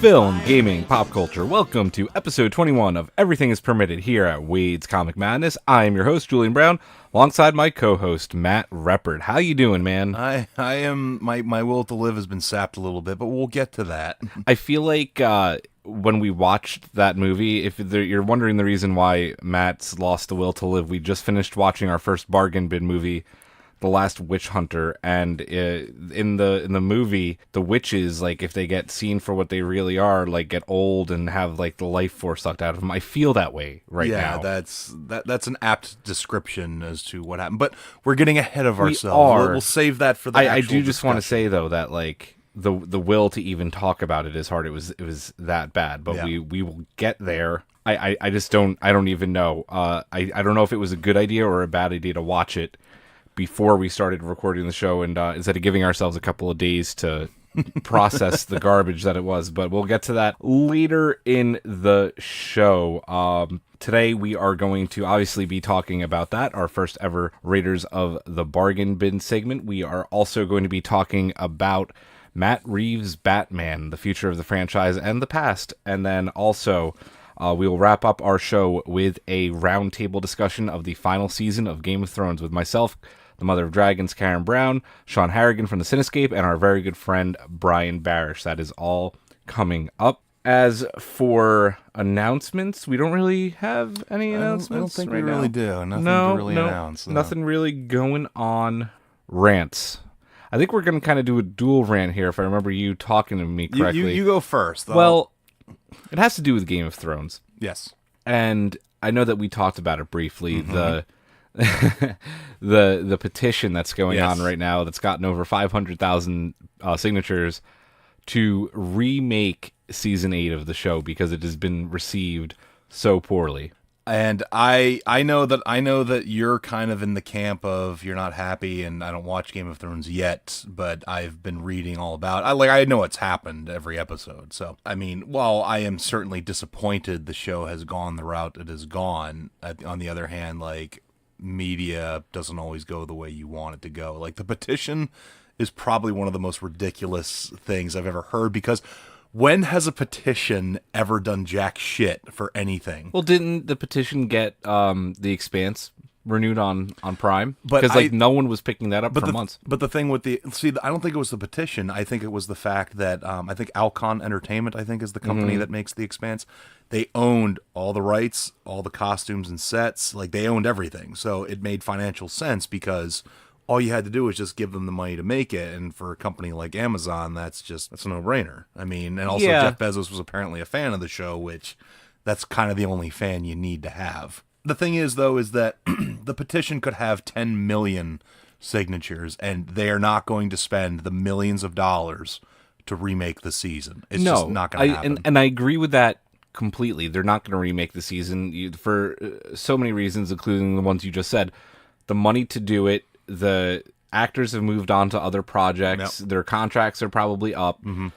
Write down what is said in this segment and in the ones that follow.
Film, gaming, pop culture. Welcome to episode 21 of Everything is Permitted here at Wade's Comic Madness. I am your host, Julian Brown, alongside my co-host, Matt Reppert. How you doing, man? I am, my will to live has been sapped a little bit, but we'll get to that. I feel like when we watched that movie, if you're wondering the reason why Matt's lost the will to live, we just finished watching our first bargain bin movie, The Last Witch Hunter, and in the movie, the witches, like, if they get seen for what they really are, like, get old and have, like, the life force sucked out of them. I feel that way now. Yeah, that's an apt description as to what happened, but we're getting ahead of ourselves. We'll save that for the actual I do just discussion. want to say, though, that, like, the will to even talk about it is hard. It was that bad, but Yeah. we will get there. I just don't even know. I don't know if it was a good idea or a bad idea to watch it before we started recording the show, and instead of giving ourselves a couple of days to process the garbage that it was. But we'll get to that later in the show. Today we are going to obviously be talking about that, our first ever Raiders of the Bargain Bin segment. We are also going to be talking about Matt Reeves' Batman, the future of the franchise and the past. And then also we will wrap up our show with a roundtable discussion of the final season of Game of Thrones with myself, the Mother of Dragons, Karyn Brown, Sean Harrigan from the Cinescape, and our very good friend, Brian Barrish. That is all coming up. As for announcements, we don't really have any announcements. I don't think right we now. really do. Nothing to really announce. Nothing really going on. Rants. I think we're going to kind of do a dual rant here, if I remember you talking to me correctly. You go first. Well, it has to do with Game of Thrones. Yes. And I know that we talked about it briefly, Mm-hmm. the petition that's going Yes. on right now that's gotten over 500,000 signatures to remake season 8 of the show because it has been received so poorly. And I know that you're kind of in the camp of you're not happy, and I don't watch Game of Thrones yet, but I've been reading all about it. I know it's happened every episode. So, I mean, while I am certainly disappointed the show has gone the route it has gone, on the other hand, like, media doesn't always go the way you want it to go. Like, the petition is probably one of the most ridiculous things I've ever heard, because when has a petition ever done jack shit for anything? Well, didn't the petition get The Expanse renewed on Prime? But because no one was picking that up for months. But the thing with I don't think it was the petition. I think it was the fact that I think Alcon Entertainment, I think, is the company that makes The Expanse. They owned all the rights, all the costumes and sets. Like, they owned everything. So it made financial sense because all you had to do was just give them the money to make it. And for a company like Amazon, that's a no-brainer. I mean, and also Jeff Bezos was apparently a fan of the show, which that's kind of the only fan you need to have. The thing is, though, is that the petition could have 10 million signatures, and they are not going to spend the millions of dollars to remake the season. It's just not going to happen. And I agree with that completely. They're not going to remake the season for so many reasons, including the ones you just said. The money to do it, the actors have moved on to other projects. Yep. Their contracts are probably up. Mm-hmm.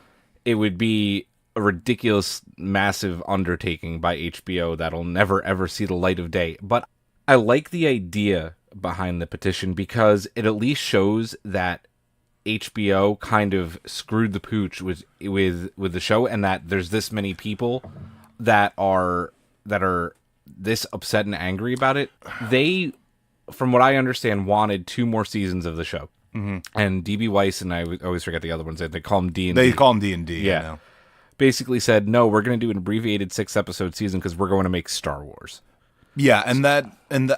It would be a ridiculous, massive undertaking by HBO that'll never, ever see the light of day. But I like the idea behind the petition because it at least shows that HBO kind of screwed the pooch with the show, and that there's this many people that are this upset and angry about it. They, from what I understand, wanted 2 more seasons of the show. Mm-hmm. And DB Weiss, and I always forget the other ones, they call them D&D. They call them D&D, yeah. You know. Basically said, no, we're going to do an abbreviated 6-episode season because we're going to make Star Wars. Yeah, and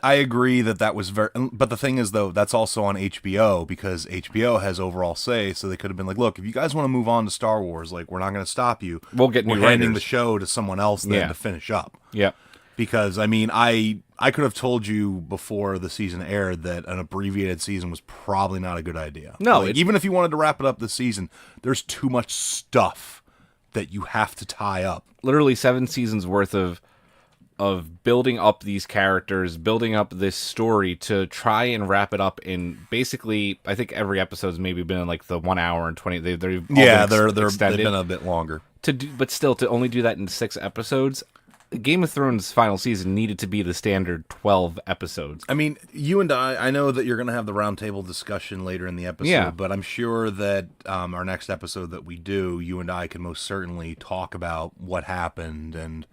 I agree that was very. But the thing is, though, that's also on HBO because HBO has overall say. So they could have been like, look, if you guys want to move on to Star Wars, like, we're not going to stop you. We'll get new We're handing writers. the show to someone else then to finish up. Yeah. Because, I mean, I could have told you before the season aired that an abbreviated season was probably not a good idea. No. Like, even if you wanted to wrap it up this season, there's too much stuff that you have to tie up. Literally 7 seasons worth of building up these characters, building up this story to try and wrap it up in basically, I think every episode's maybe been in like the 1 hour and 20. They've they've extended been a bit longer. But still, to only do that in 6 episodes, Game of Thrones final season needed to be the standard 12 episodes. I mean, you and I know that you're going to have the roundtable discussion later in the episode, but I'm sure that our next episode that we do, you and I can most certainly talk about what happened and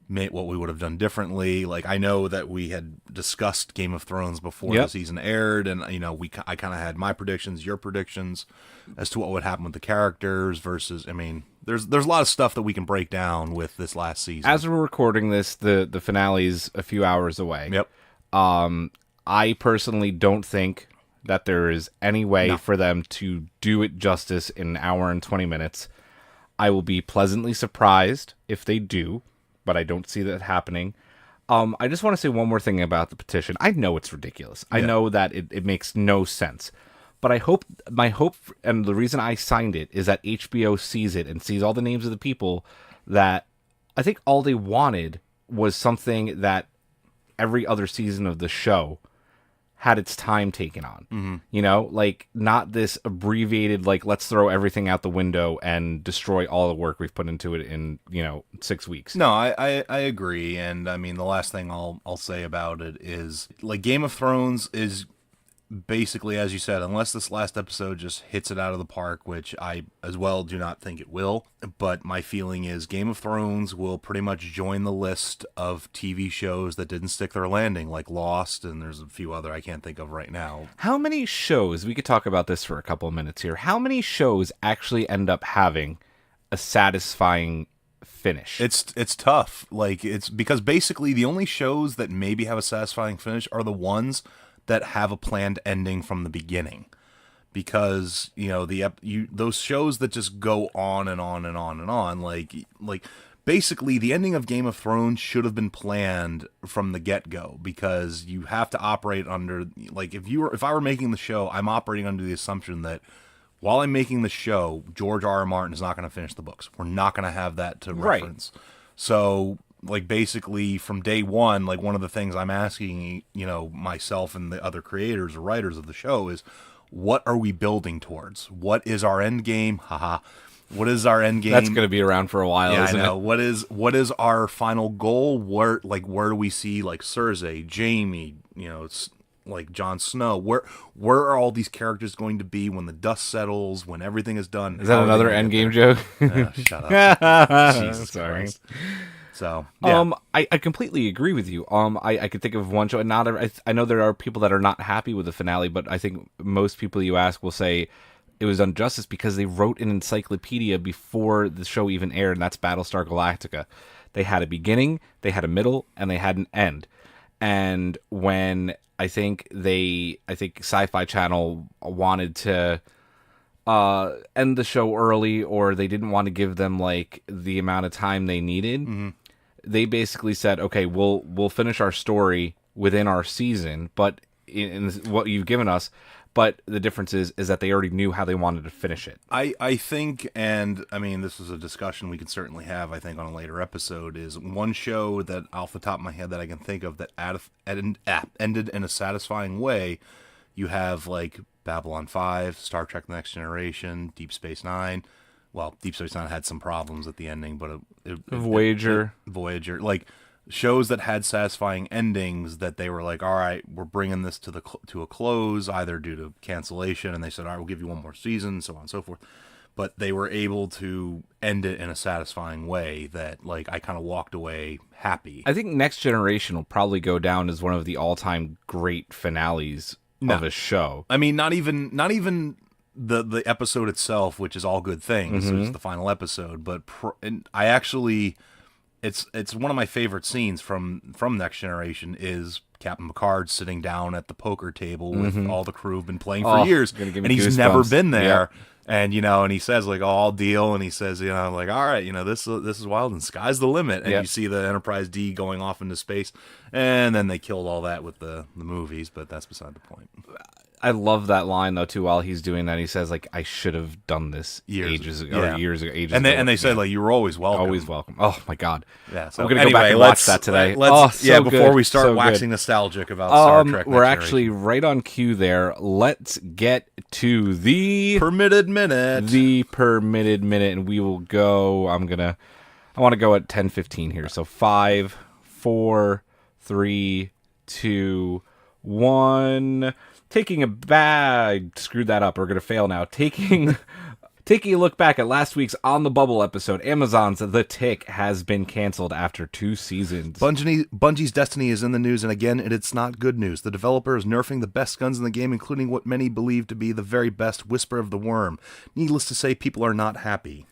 what we would have done differently. Like, I know that we had discussed Game of Thrones before the season aired, and I kind of had my predictions, your predictions as to what would happen with the characters versus. I mean, there's a lot of stuff that we can break down with this last season. As we're recording this, the finale's a few hours away. Yep. I personally don't think that there is any way for them to do it justice in an hour and 20 minutes. I will be pleasantly surprised if they do, but I don't see that happening. I just want to say one more thing about the petition. I know it's ridiculous. I know that it makes no sense. But my hope, and the reason I signed it, is that HBO sees it and sees all the names of the people that I think all they wanted was something that every other season of the show had its time taken on. Mm-hmm. You know, like, not this abbreviated, like, let's throw everything out the window and destroy all the work we've put into it in, 6 weeks. No, I agree. And I mean, the last thing I'll say about it is, like, Game of Thrones is basically, as you said, unless this last episode just hits it out of the park, which I as well do not think it will, but my feeling is Game of Thrones will pretty much join the list of TV shows that didn't stick their landing, like Lost, and there's a few other I can't think of right now. How many shows, we could talk about this for a couple of minutes here, how many shows actually end up having a satisfying finish? It's tough. Like, it's because basically the only shows that maybe have a satisfying finish are the ones that have a planned ending from the beginning, because those shows that just go on and on and on and on, like basically the ending of Game of Thrones should have been planned from the get-go, because you have to operate under, like, if I were making the show, I'm operating under the assumption that while I'm making the show, George R.R. Martin is not going to finish the books. We're not going to have that to reference. Right. So, like, basically from day one, like, one of the things I'm asking, myself and the other creators or writers of the show is, what are we building towards? What is our end game? Haha. What is our end game? That's going to be around for a while, isn't it? What is our final goal? Where do we see, like, Cersei, Jaime, it's like Jon Snow? Where are all these characters going to be when the dust settles, when everything is done? Is that another endgame joke? Shut up. Jesus Sorry. Christ. So, yeah. I completely agree with you. I could think of one show, and I know there are people that are not happy with the finale, but I think most people you ask will say it was done justice because they wrote an encyclopedia before the show even aired, and that's Battlestar Galactica. They had a beginning, they had a middle, and they had an end. And when I think Sci-Fi Channel wanted to end the show early, or they didn't want to give them, like, the amount of time they needed, mm-hmm. They basically said, okay, we'll finish our story within our season, but in what you've given us. But the difference is that they already knew how they wanted to finish it. I think, and I mean, this is a discussion we can certainly have, I think, on a later episode, is one show that off the top of my head that I can think of that ended in a satisfying way. You have, like, Babylon 5, Star Trek The Next Generation, Deep Space Nine. Well, Deep Space Nine had some problems at the ending, but Voyager, like, shows that had satisfying endings that they were like, all right, we're bringing this to a close, either due to cancellation, and they said, all right, we'll give you one more season, so on and so forth. But they were able to end it in a satisfying way that, like, I kind of walked away happy. I think Next Generation will probably go down as one of the all-time great finales of a show. I mean, not even the episode itself, which is all good things. Mm-hmm. It's the final episode, but I actually, it's one of my favorite scenes from Next Generation is Captain Picard sitting down at the poker table with mm-hmm. all the crew who've been playing for years, and he's never been there. Yeah. And, and he says, like, oh, I'll deal. And he says, like, all right, this is wild, and sky's the limit. And you see the Enterprise D going off into space. And then they killed all that with the movies, but that's beside the point. I love that line, though, too, while he's doing that. He says, like, I should have done this ages ago. And they said, like, you were always welcome. Always welcome. Oh, my God. Yeah, so I'm going to go back and watch that today. Before we start waxing nostalgic about Star Trek. We're actually right on cue there. Let's get to the permitted minute. The permitted minute, and we will go. I'm going to I want to go at 10:15 here. So 5, 4, 3, 2, 1. Screwed that up. We're going to fail now. Taking a look back at last week's On the Bubble episode, Amazon's The Tick has been canceled after 2 seasons. Bungie's destiny is in the news, and again, it's not good news. The developer is nerfing the best guns in the game, including what many believe to be the very best Whisper of the Worm. Needless to say, people are not happy.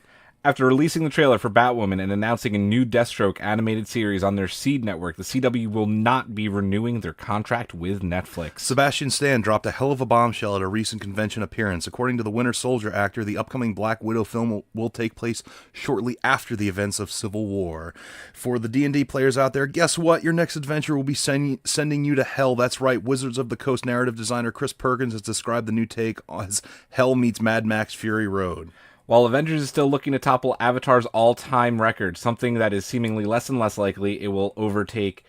After releasing the trailer for Batwoman and announcing a new Deathstroke animated series on their Seed network, the CW will not be renewing their contract with Netflix. Sebastian Stan dropped a hell of a bombshell at a recent convention appearance. According to the Winter Soldier actor, the upcoming Black Widow film will take place shortly after the events of Civil War. For the D&D players out there, guess what? Your next adventure will be sending you to hell. That's right. Wizards of the Coast narrative designer Chris Perkins has described the new take as Hell meets Mad Max Fury Road. While Avengers is still looking to topple Avatar's all-time record, something that is seemingly less and less likely it will overtake...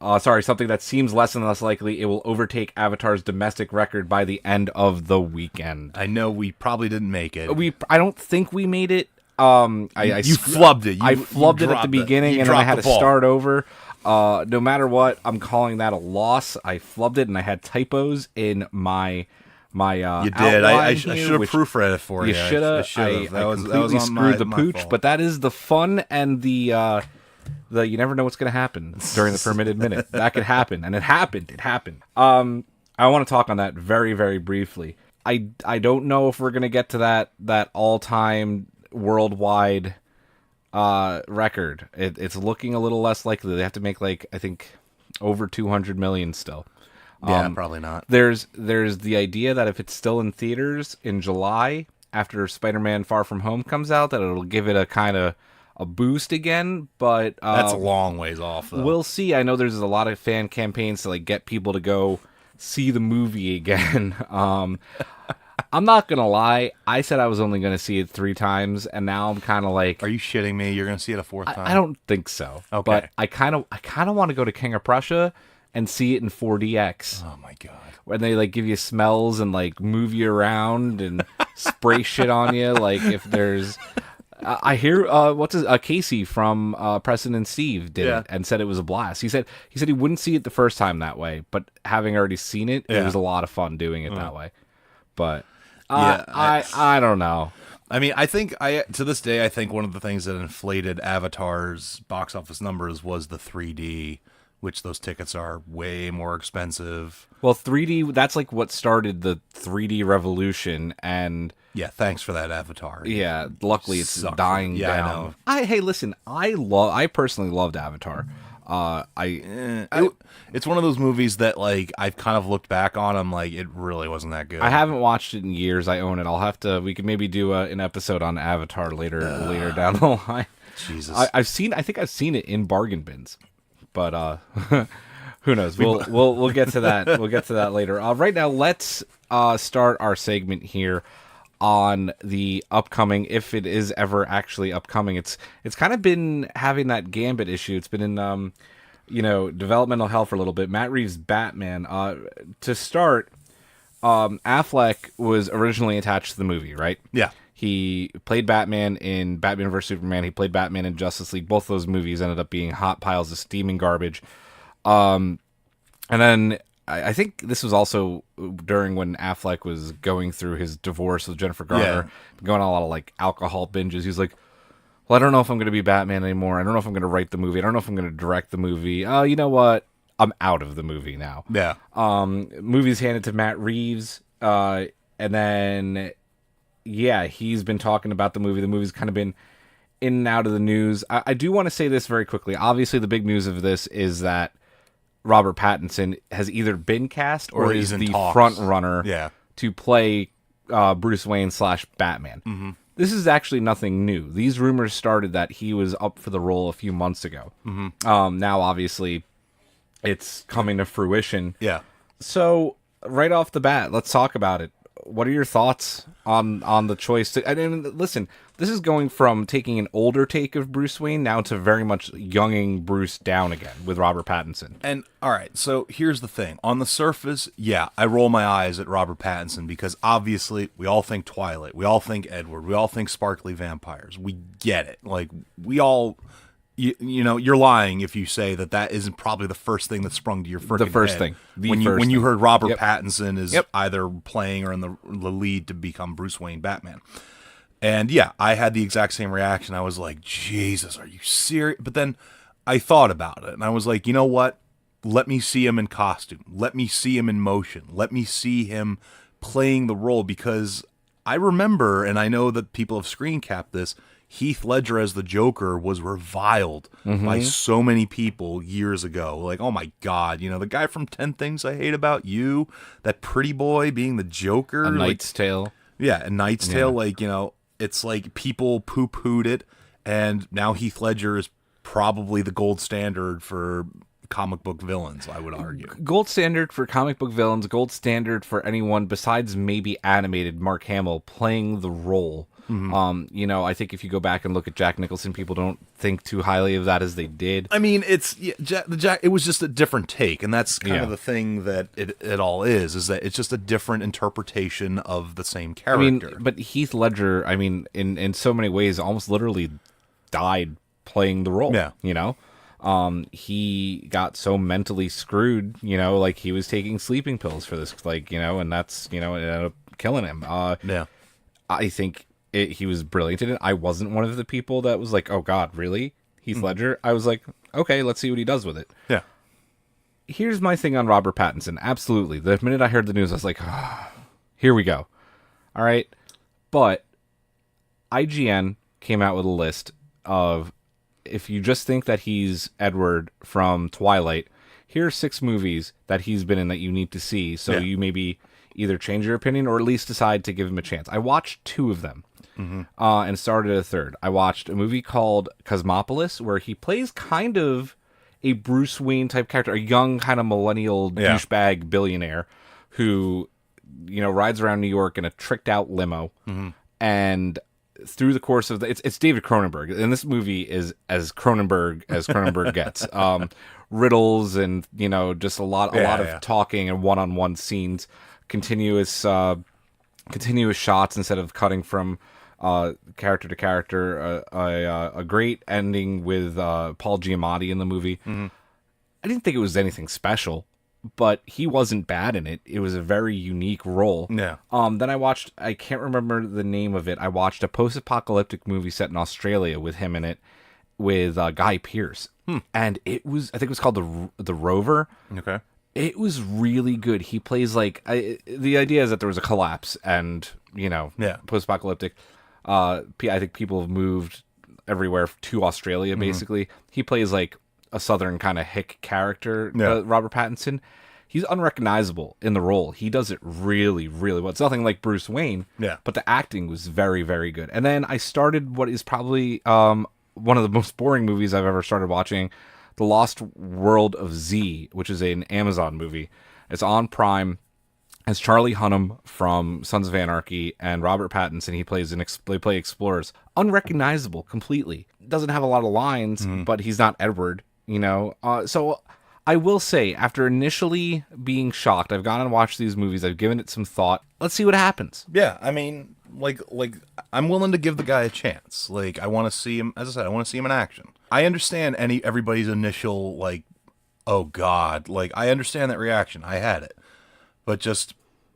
something that seems less and less likely it will overtake Avatar's domestic record by the end of the weekend. I know we probably didn't make it. I don't think we made it. You flubbed it. I flubbed it at the beginning, and then I had to start over. No matter what, I'm calling that a loss. I flubbed it, and I had typos in my you did. I should have proofread it for you. You should have. I completely screwed the pooch, fault. but that is the fun and the you never know what's going to happen during the permitted minute. That could happen, and it happened. It happened. I want to talk on that very, very briefly. I don't know if we're going to get to that all-time worldwide record. It's looking a little less likely. They have to make I think over 200 million still. Yeah, probably not. There's the idea that if it's still in theaters in July after Spider-Man Far From Home comes out, that it'll give it a kind of a boost again. But that's a long ways off, though. We'll see. I know there's a lot of fan campaigns to get people to go see the movie again. I'm not gonna lie. I said I was only gonna see it 3 times, and now I'm kind of like, are you shitting me? You're gonna see it a 4th time? I don't think so. Okay. But I kind of want to go to King of Prussia and see it in 4DX. Oh my god! When they give you smells and move you around and spray shit on you. If there's, I hear Casey from Preston and Steve did it and said it was a blast. He said he wouldn't see it the first time that way, but having already seen it, it was a lot of fun doing it that way. But I don't know. I mean, I think to this day, I think one of the things that inflated Avatar's box office numbers was the 3D. Which those tickets are way more expensive. Well, 3D, that's what started the 3D revolution, and... Yeah, thanks for that, Avatar. Yeah, luckily it's dying down. I know. Hey, listen, I personally loved Avatar. It's one of those movies that, I've kind of looked back on, I'm it really wasn't that good. I haven't watched it in years, I own it. We could maybe do an episode on Avatar later down the line. Jesus. I think I've seen it in bargain bins. But who knows? We'll get to that. We'll get to that later. Right now, let's start our segment here on the upcoming, if it is ever actually upcoming. It's kind of been having that Gambit issue. It's been in developmental hell for a little bit. Matt Reeves' Batman. To start, Affleck was originally attached to the movie, right? Yeah. He played Batman in Batman vs. Superman. He played Batman in Justice League. Both those movies ended up being hot piles of steaming garbage. And then I think this was also during when Affleck was going through his divorce with Jennifer Garner, going on a lot of alcohol binges. He was like, well, I don't know if I'm going to be Batman anymore. I don't know if I'm going to write the movie. I don't know if I'm going to direct the movie. Oh, you know what? I'm out of the movie now. Yeah. Movies handed to Matt Reeves. And then... Yeah, he's been talking about the movie. The movie's kind of been in and out of the news. I do want to say this very quickly. Obviously, the big news of this is that Robert Pattinson has either been cast or is the front runner to play Bruce Wayne / Batman. Mm-hmm. This is actually nothing new. These rumors started that he was up for the role a few months ago. Mm-hmm. Now, obviously, it's coming to fruition. Yeah. So, right off the bat, let's talk about it. What are your thoughts on the choice? I mean, listen, this is going from taking an older take of Bruce Wayne now to very much younging Bruce down again with Robert Pattinson. And all right, so here's the thing. On the surface, yeah, I roll my eyes at Robert Pattinson because obviously we all think Twilight, we all think Edward, we all think sparkly vampires. We get it. Like we all, you know, you're lying if you say that isn't probably the first thing that sprung to your freaking The first head thing. when you heard Robert Yep. Pattinson is Yep. either playing or in the lead to become Bruce Wayne Batman. And yeah, I had the exact same reaction. I was like, Jesus, are you serious? But then I thought about it and I was like, you know what? Let me see him in costume. Let me see him in motion. Let me see him playing the role, because I remember, and I know that people have screen capped this, Heath Ledger as the Joker was reviled by so many people years ago. Like, oh my God, you know, the guy from 10 Things I Hate About You, that pretty boy being the Joker. A Knight's Tale. Yeah, A Knight's Tale, like, you know, it's like people poo-pooed it, and now Heath Ledger is probably the gold standard for comic book villains, I would argue. Gold standard for comic book villains, gold standard for anyone besides maybe animated Mark Hamill playing the role. You know, I think if you go back and look at Jack Nicholson, people don't think too highly of that as they did. I mean, it's it was just a different take, and that's kind of the thing that it all is that it's just a different interpretation of the same character. I mean, but Heath Ledger, I mean, in so many ways, almost literally died playing the role. Yeah. You know? He got so mentally screwed, you know, like he was taking sleeping pills for this, like, you know, and that's, you know, it ended up killing him. Yeah. I think he was brilliant in it. I wasn't one of the people that was like, oh God, really? Heath Ledger? I was like, okay, let's see what he does with it. Yeah. Here's my thing on Robert Pattinson. Absolutely. The minute I heard the news, I was like, here we go. All right. But IGN came out with a list of, if you just think that he's Edward from Twilight, here are 6 movies that he's been in that you need to see. So you maybe either change your opinion or at least decide to give him a chance. I watched 2 of them and started a third. I watched a movie called Cosmopolis, where he plays kind of a Bruce Wayne type character, a young kind of millennial douchebag billionaire who, you know, rides around New York in a tricked out limo. And through the course of it's David Cronenberg, and this movie is as Cronenberg gets. Riddles and, you know, just a lot of talking and one-on-one scenes, continuous shots instead of cutting from character to character. A great ending with Paul Giamatti in the movie. I didn't think it was anything special, but he wasn't bad in it. It was a very unique role. Yeah. Then I watched, I can't remember the name of it. I watched a post-apocalyptic movie set in Australia with him in it, with Guy Pearce. And it was, I think it was called The Rover. Okay. It was really good. He plays like, the idea is that there was a collapse and, you know, post-apocalyptic. I think people have moved everywhere to Australia, basically. He plays like a southern kind of hick character, Robert Pattinson. He's unrecognizable in the role. He does it really, really well. It's nothing like Bruce Wayne, but the acting was very, very good. And then I started what is probably one of the most boring movies I've ever started watching, The Lost World of Z, which is an Amazon movie. It's on Prime. It's Charlie Hunnam from Sons of Anarchy and Robert Pattinson. They play explorers. Unrecognizable completely. Doesn't have a lot of lines, but he's not Edward, you know. So I will say, after initially being shocked, I've gone and watched these movies. I've given it some thought. Let's see what happens. Yeah, I mean, like I'm willing to give the guy a chance. Like, I want to see him, as I said, I want to see him in action. I understand everybody's initial, like, oh God, like, I understand that reaction. I had it. But just,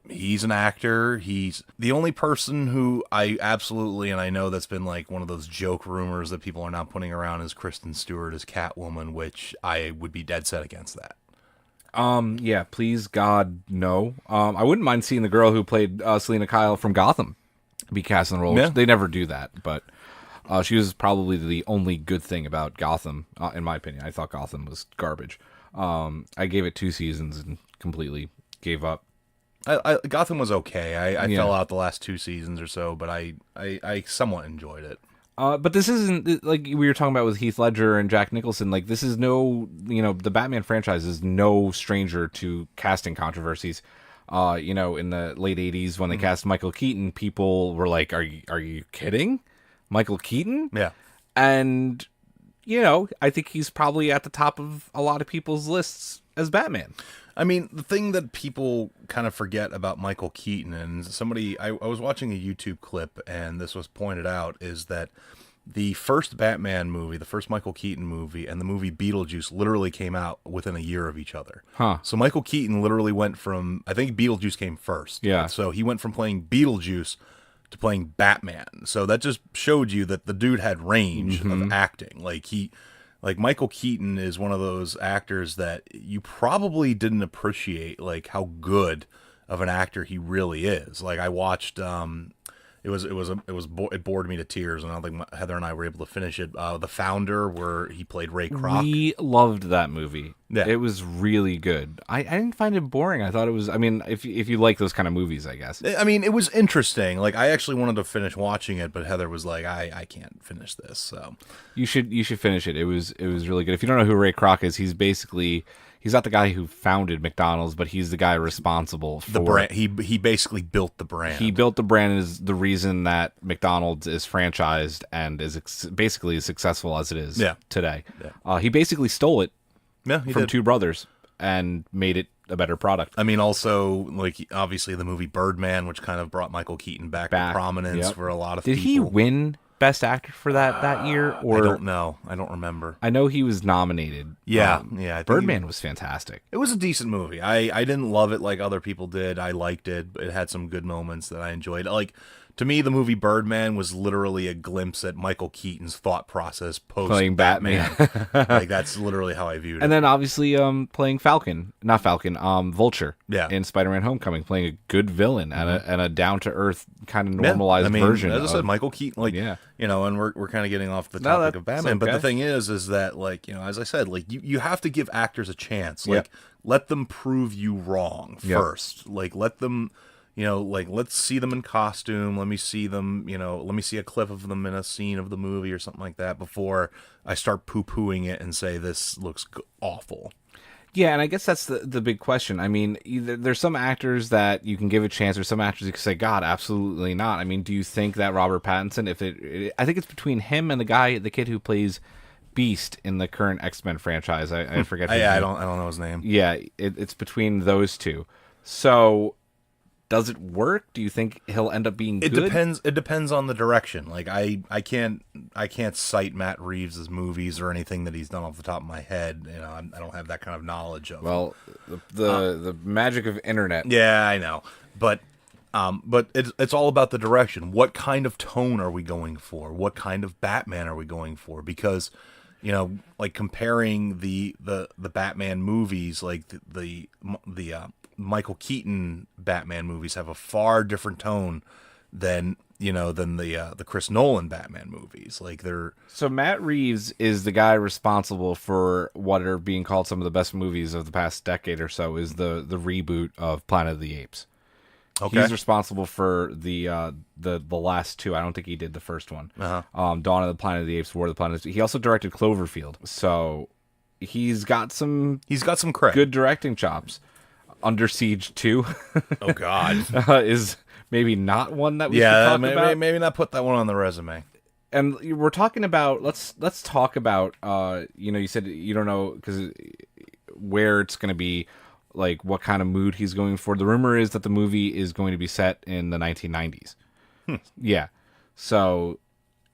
he's an actor. He's the only person who I absolutely, and I know that's been like one of those joke rumors that people are now putting around, is Kristen Stewart as Catwoman, which I would be dead set against that. Yeah, please God, no. I wouldn't mind seeing the girl who played Selena Kyle from Gotham be cast in the role. Yeah. They never do that, but she was probably the only good thing about Gotham, in my opinion. I thought Gotham was garbage. I gave it 2 seasons and completely gave up. Gotham was okay. I fell out the last 2 seasons or so, but I somewhat enjoyed it. But this isn't, like we were talking about with Heath Ledger and Jack Nicholson, like this is no, you know, the Batman franchise is no stranger to casting controversies. You know, in the late 80s when they cast Michael Keaton, people were like, are you kidding? Michael Keaton. Yeah. And, I think he's probably at the top of a lot of people's lists as Batman. I mean, the thing that people kind of forget about Michael Keaton, and I was watching a YouTube clip, and this was pointed out, is that the first Batman movie, the first Michael Keaton movie, and the movie Beetlejuice literally came out within a year of each other. Huh. So Michael Keaton literally went from, I think Beetlejuice came first. Yeah. So he went from playing Beetlejuice to playing Batman. So that just showed you that the dude had range of acting. Like Michael Keaton is one of those actors that you probably didn't appreciate, like how good of an actor he really is. Like I watched, it bored me to tears, and I don't think Heather and I were able to finish it. The Founder, where he played Ray Kroc. We loved that movie. Yeah. It was really good. I didn't find it boring. I thought it was, I mean, if you like those kind of movies, I guess. I mean, it was interesting. Like, I actually wanted to finish watching it, but Heather was like, I can't finish this. So You should finish it. It was really good. If you don't know who Ray Kroc is, he's not the guy who founded McDonald's, but he's the guy responsible for the brand. He basically built the brand. He built the brand and is the reason that McDonald's is franchised and is basically as successful as it is today. Yeah. He basically stole it from two brothers and made it a better product. I mean, also, like, obviously the movie Birdman, which kind of brought Michael Keaton back to prominence for a lot of people. Did he win Best Actor for that year? Or I don't know. I don't remember. I know he was nominated. Yeah, I think Birdman was fantastic. It was a decent movie. I didn't love it like other people did. I liked it, but it had some good moments that I enjoyed. Like, to me, the movie Birdman was literally a glimpse at Michael Keaton's thought process post Playing Batman. Like, that's literally how I viewed it. And then obviously playing Vulture. Yeah. In Spider-Man: Homecoming, playing a good villain and a down-to-earth kind of normalized version. As I said, Michael Keaton, and we're kind of getting off the topic of Batman, but the thing is that, like, as I said, like, you have to give actors a chance. Like, let them prove you wrong first. Like, let them. Let's see them in costume. Let me see them, let me see a clip of them in a scene of the movie or something like that before I start poo-pooing it and say this looks awful. Yeah, and I guess that's the big question. I mean, there's some actors that you can give a chance, or some actors you can say, God, absolutely not. I mean, do you think that Robert Pattinson, I think it's between him and the kid who plays Beast in the current X-Men franchise. I forget his name. I don't know his name. Yeah, it's between those two. So, does it work? Do you think he'll end up being good? It depends on the direction. Like, I can't cite Matt Reeves' movies or anything that he's done off the top of my head. I don't have that kind of knowledge of. Well, the magic of internet. Yeah, I know, but it's all about the direction. What kind of tone are we going for? What kind of Batman are we going for? Because, like, comparing the Batman movies, like the Michael Keaton Batman movies have a far different tone than the Chris Nolan Batman movies. Like, So Matt Reeves is the guy responsible for what are being called some of the best movies of the past decade or so, is the reboot of Planet of the Apes. Okay. He's responsible for the last two. I don't think he did the first one. Dawn of the Planet of the Apes, War of the Planet of the Apes. He also directed Cloverfield. So he's got some cred. Good directing chops. Under Siege 2 oh God is maybe not one that we should talk about. Maybe not put that one on the resume. And we're talking about let's talk about you said you don't know because where it's going to be, like what kind of mood he's going for. The rumor is that the movie is going to be set in the 1990s. Yeah. So,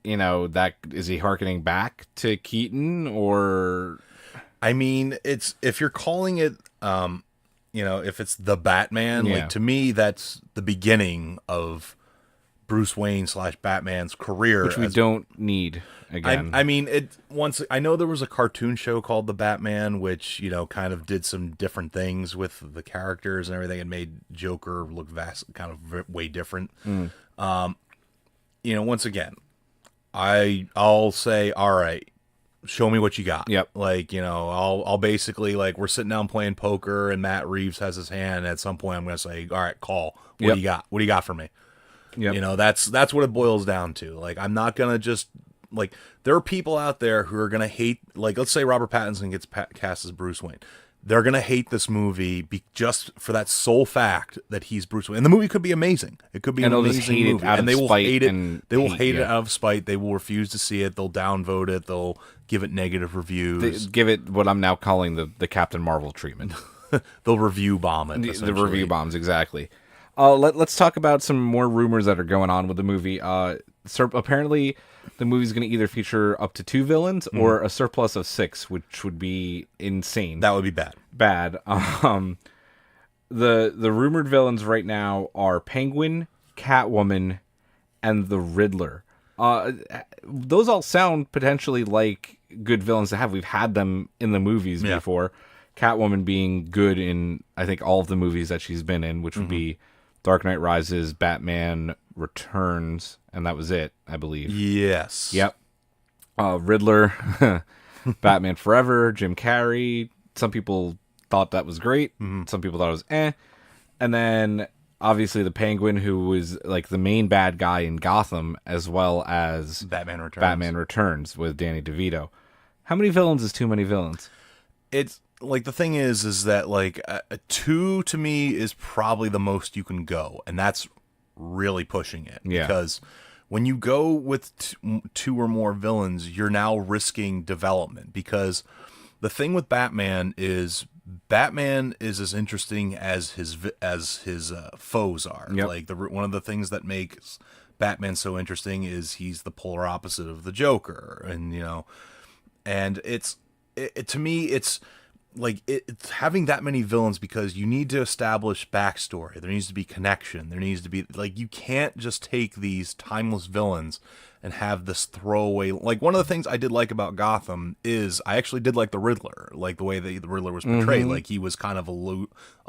that is he hearkening back to Keaton, or I mean, if you're calling it if it's the Batman, like, to me, that's the beginning of Bruce Wayne / Batman's career, which we don't need again. I mean, I know there was a cartoon show called The Batman, which kind of did some different things with the characters and everything, and made Joker look way different. Once again, I'll say, all right, show me what you got. Yep. Like, I'll basically, like, we're sitting down playing poker and Matt Reeves has his hand, and at some point I'm going to say, all right, call. What do you got? What do you got for me? Yep. That's what it boils down to. Like, I'm not going to just, like, there are people out there who are going to hate, like, let's say Robert Pattinson gets cast as Bruce Wayne. they're going to hate this movie just for that sole fact that he's Bruce Wayne. And the movie could be amazing. It could be an amazing movie. And they will hate it. They will hate it out of spite. They will refuse to see it. They'll downvote it. They'll give it negative reviews. They give it what I'm now calling the Captain Marvel treatment. They'll review bomb it. The review bombs, exactly. Let's talk about some more rumors that are going on with the movie. Apparently, the movie's going to either feature up to 2 villains or a surplus of 6, which would be insane. That would be bad. Bad. The rumored villains right now are Penguin, Catwoman, and the Riddler. Those all sound potentially like good villains to have. We've had them in the movies before. Catwoman being good in, I think, all of the movies that she's been in, which would be Dark Knight Rises, Batman Returns, and that was it, I believe. Yes. Yep. Riddler, Batman Forever, Jim Carrey. Some people thought that was great. Some people thought it was eh. And then, obviously, the Penguin, who was like the main bad guy in Gotham, as well as Batman Returns. Batman Returns with Danny DeVito. How many villains is too many villains? It's like the thing is that like a 2 to me is probably the most you can go, and that's really pushing it. Yeah. Because when you go with 2 or more villains, you're now risking development. Because the thing with Batman is as interesting as his foes are. Yep. Like one of the things that makes Batman so interesting is he's the polar opposite of the Joker, and and it to me it's like it's having that many villains because you need to establish backstory. There needs to be connection. There needs to be like, you can't just take these timeless villains and have this throwaway. Like, one of the things I did like about Gotham is I actually did like the Riddler, like the way the Riddler was portrayed. Like, he was kind of a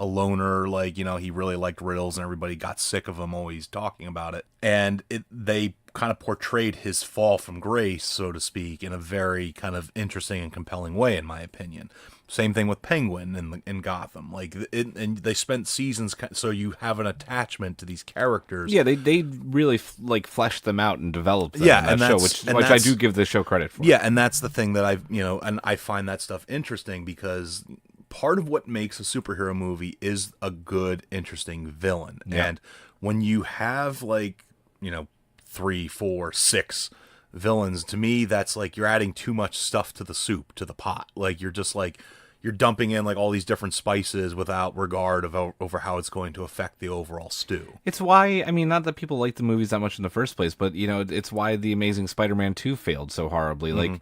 loner, like, he really liked riddles and everybody got sick of him always talking about it. And they kind of portrayed his fall from grace, so to speak, in a very kind of interesting and compelling way, in my opinion. Same thing with Penguin in Gotham. Like, and they spent seasons, so you have an attachment to these characters. Yeah, they really fleshed them out and developed them in that show, which I do give the show credit for. Yeah, and that's the thing that and I find that stuff interesting because part of what makes a superhero movie is a good, interesting villain. Yeah. And when you have 3, 4, 6 villains, to me that's like you're adding too much stuff to the soup, to the pot. Like, you're just like you're dumping in like all these different spices without regard over how it's going to affect the overall stew. It's why, I mean, not that people like the movies that much in the first place, but it's why the Amazing Spider-Man 2 failed so horribly. Like,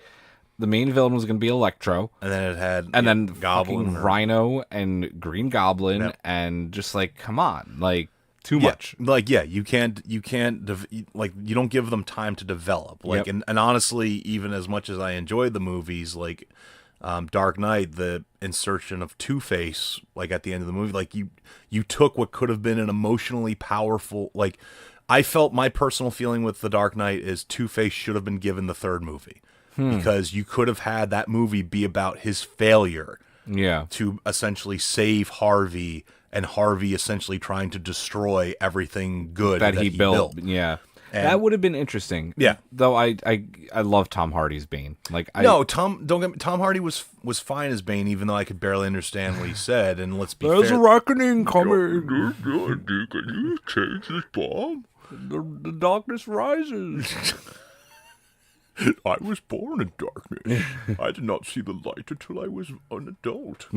the main villain was going to be Electro, and then it had then Goblin, Rhino and Green Goblin, and just like, come on, like, too much. Like, you can't you don't give them time to develop. Like, and honestly, even as much as I enjoyed the movies, like Dark Knight, the insertion of Two-Face, like at the end of the movie, like you took what could have been an emotionally powerful, like, I felt my personal feeling with the Dark Knight is Two-Face should have been given the third movie. Because you could have had that movie be about his failure to essentially save Harvey, and Harvey essentially trying to destroy everything good that he built. Yeah. And that would have been interesting. Yeah. Though I love Tom Hardy's Bane. Tom Hardy was fine as Bane, even though I could barely understand what he said. And let's be There's fair. a reckoning coming. Can you change this bomb? The darkness rises. I was born in darkness. I did not see the light until I was an adult.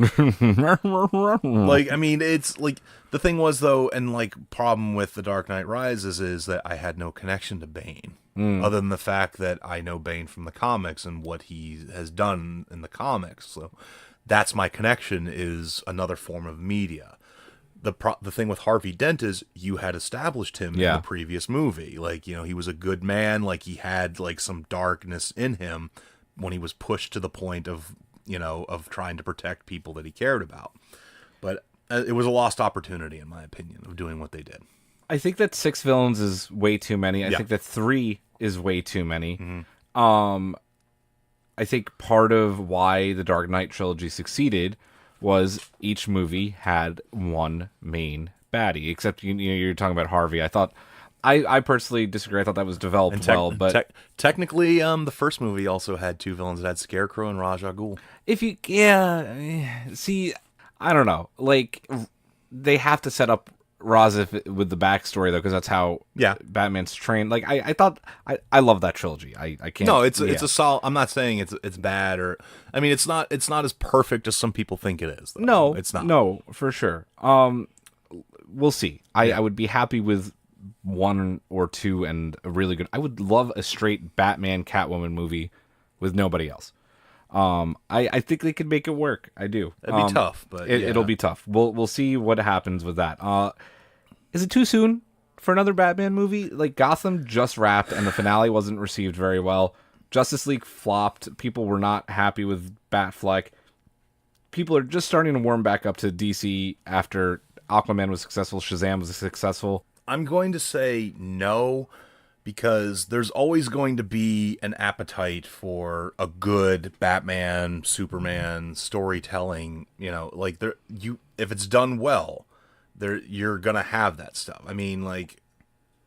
Like, I mean, it's like, the thing was though, and like, problem with The Dark Knight Rises is that I had no connection to Bane, other than the fact that I know Bane from the comics and what he has done in the comics. So that's my connection, is another form of media. The thing with Harvey Dent is you had established him in the previous movie. Like, he was a good man. Like, he had like some darkness in him when he was pushed to the point of, of trying to protect people that he cared about. But it was a lost opportunity, in my opinion, of doing what they did. I think that 6 villains is way too many. I think that 3 is way too many. I think part of why the Dark Knight trilogy succeeded was each movie had one main baddie, except you're talking about Harvey. I personally disagree. I thought that was developed well, but technically, the first movie also had 2 villains. It had Scarecrow and Ra's al Ghul. See, I don't know. Like, they have to set up Ra's with the backstory, though, because that's how Batman's trained. Like, I thought... I love that trilogy. I can't... No, it's a solid... I'm not saying it's bad or... I mean, it's not as perfect as some people think it is, though. No, it's not. No, for sure. We'll see. I would be happy with 1 or 2 and a really good... I would love a straight Batman Catwoman movie with nobody else. I think they could make it work. I do. It'd be tough, but it'll be tough. We'll see what happens with that. Is it too soon for another Batman movie? Like, Gotham just wrapped and the finale wasn't received very well. Justice League flopped. People were not happy with Batfleck. People are just starting to warm back up to DC after Aquaman was successful, Shazam was successful. I'm going to say no, because there's always going to be an appetite for a good Batman, Superman storytelling. You know, like if it's done well, you're gonna have that stuff. I mean, like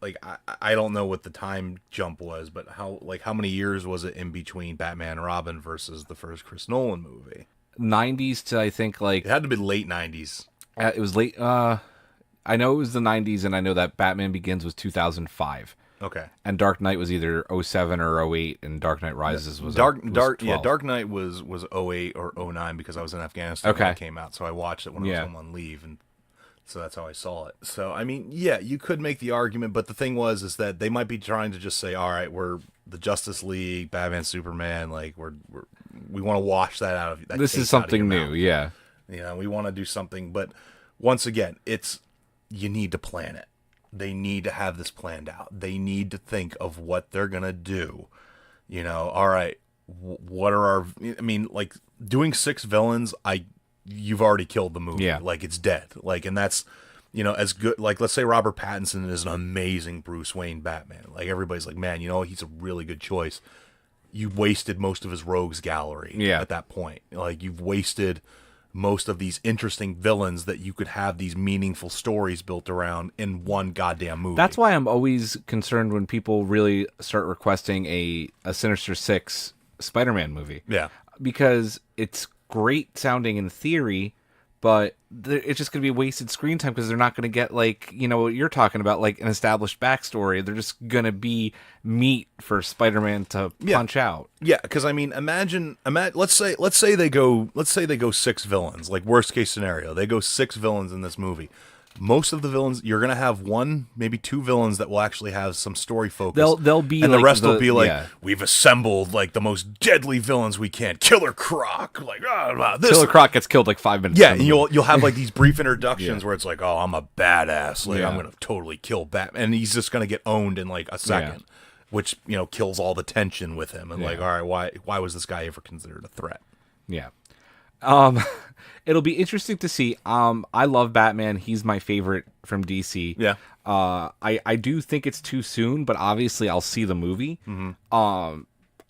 I don't know what the time jump was, but how many years was it in between Batman and Robin versus the first Chris Nolan movie? 90s to, I think, like... It had to be late 90s. It was late... I know it was the 90s, and I know that Batman Begins was 2005. Okay. And Dark Knight was either 07 or 08, and Dark Knight Rises was Dark 12. Dark Knight was 08 or 09 because I was in Afghanistan when it came out, so I watched it when I was home on leave, and so that's how I saw it. So I mean, yeah, you could make the argument, but the thing is that they might be trying to just say, all right, we're the Justice League, Batman, Superman, like we want to wash that out of that. This is something new, yeah. You know, we want to do something, but once again, you need to plan it. They need to have this planned out. They need to think of what they're gonna do. You know, all right, what are our? I mean, like doing 6 villains, you've already killed the movie. Yeah. Like it's dead. Like, and that's, you know, as good. Like, let's say Robert Pattinson is an amazing Bruce Wayne Batman. Like everybody's like, man, you know, he's a really good choice. You wasted most of his rogues gallery at that point. Like you've wasted most of these interesting villains that you could have these meaningful stories built around in one goddamn movie. That's why I'm always concerned when people really start requesting a Sinister Six Spider-Man movie. Yeah. Because it's great sounding in theory, but it's just going to be wasted screen time because they're not going to get, like, you know, what you're talking about, like an established backstory. They're just going to be meat for Spider-Man to punch out. Yeah, because I mean, imagine. Let's say they go 6 villains. Like worst case scenario, they go 6 villains in this movie. Most of the villains, you're gonna have 1, maybe 2 villains that will actually have some story focus. They'll be, and like the rest will be like, yeah. We've assembled like the most deadly villains we can. Killer Croc, like this. Killer Croc gets killed like 5 minutes. Yeah, and you'll have like these brief introductions where it's like, oh, I'm a badass, like I'm gonna totally kill Batman, and he's just gonna get owned in like a second, which, you know, kills all the tension with him, and like, all right, why was this guy ever considered a threat? Yeah. It'll be interesting to see. I love Batman. He's my favorite from DC. Yeah. I do think it's too soon, but obviously I'll see the movie. Mm-hmm.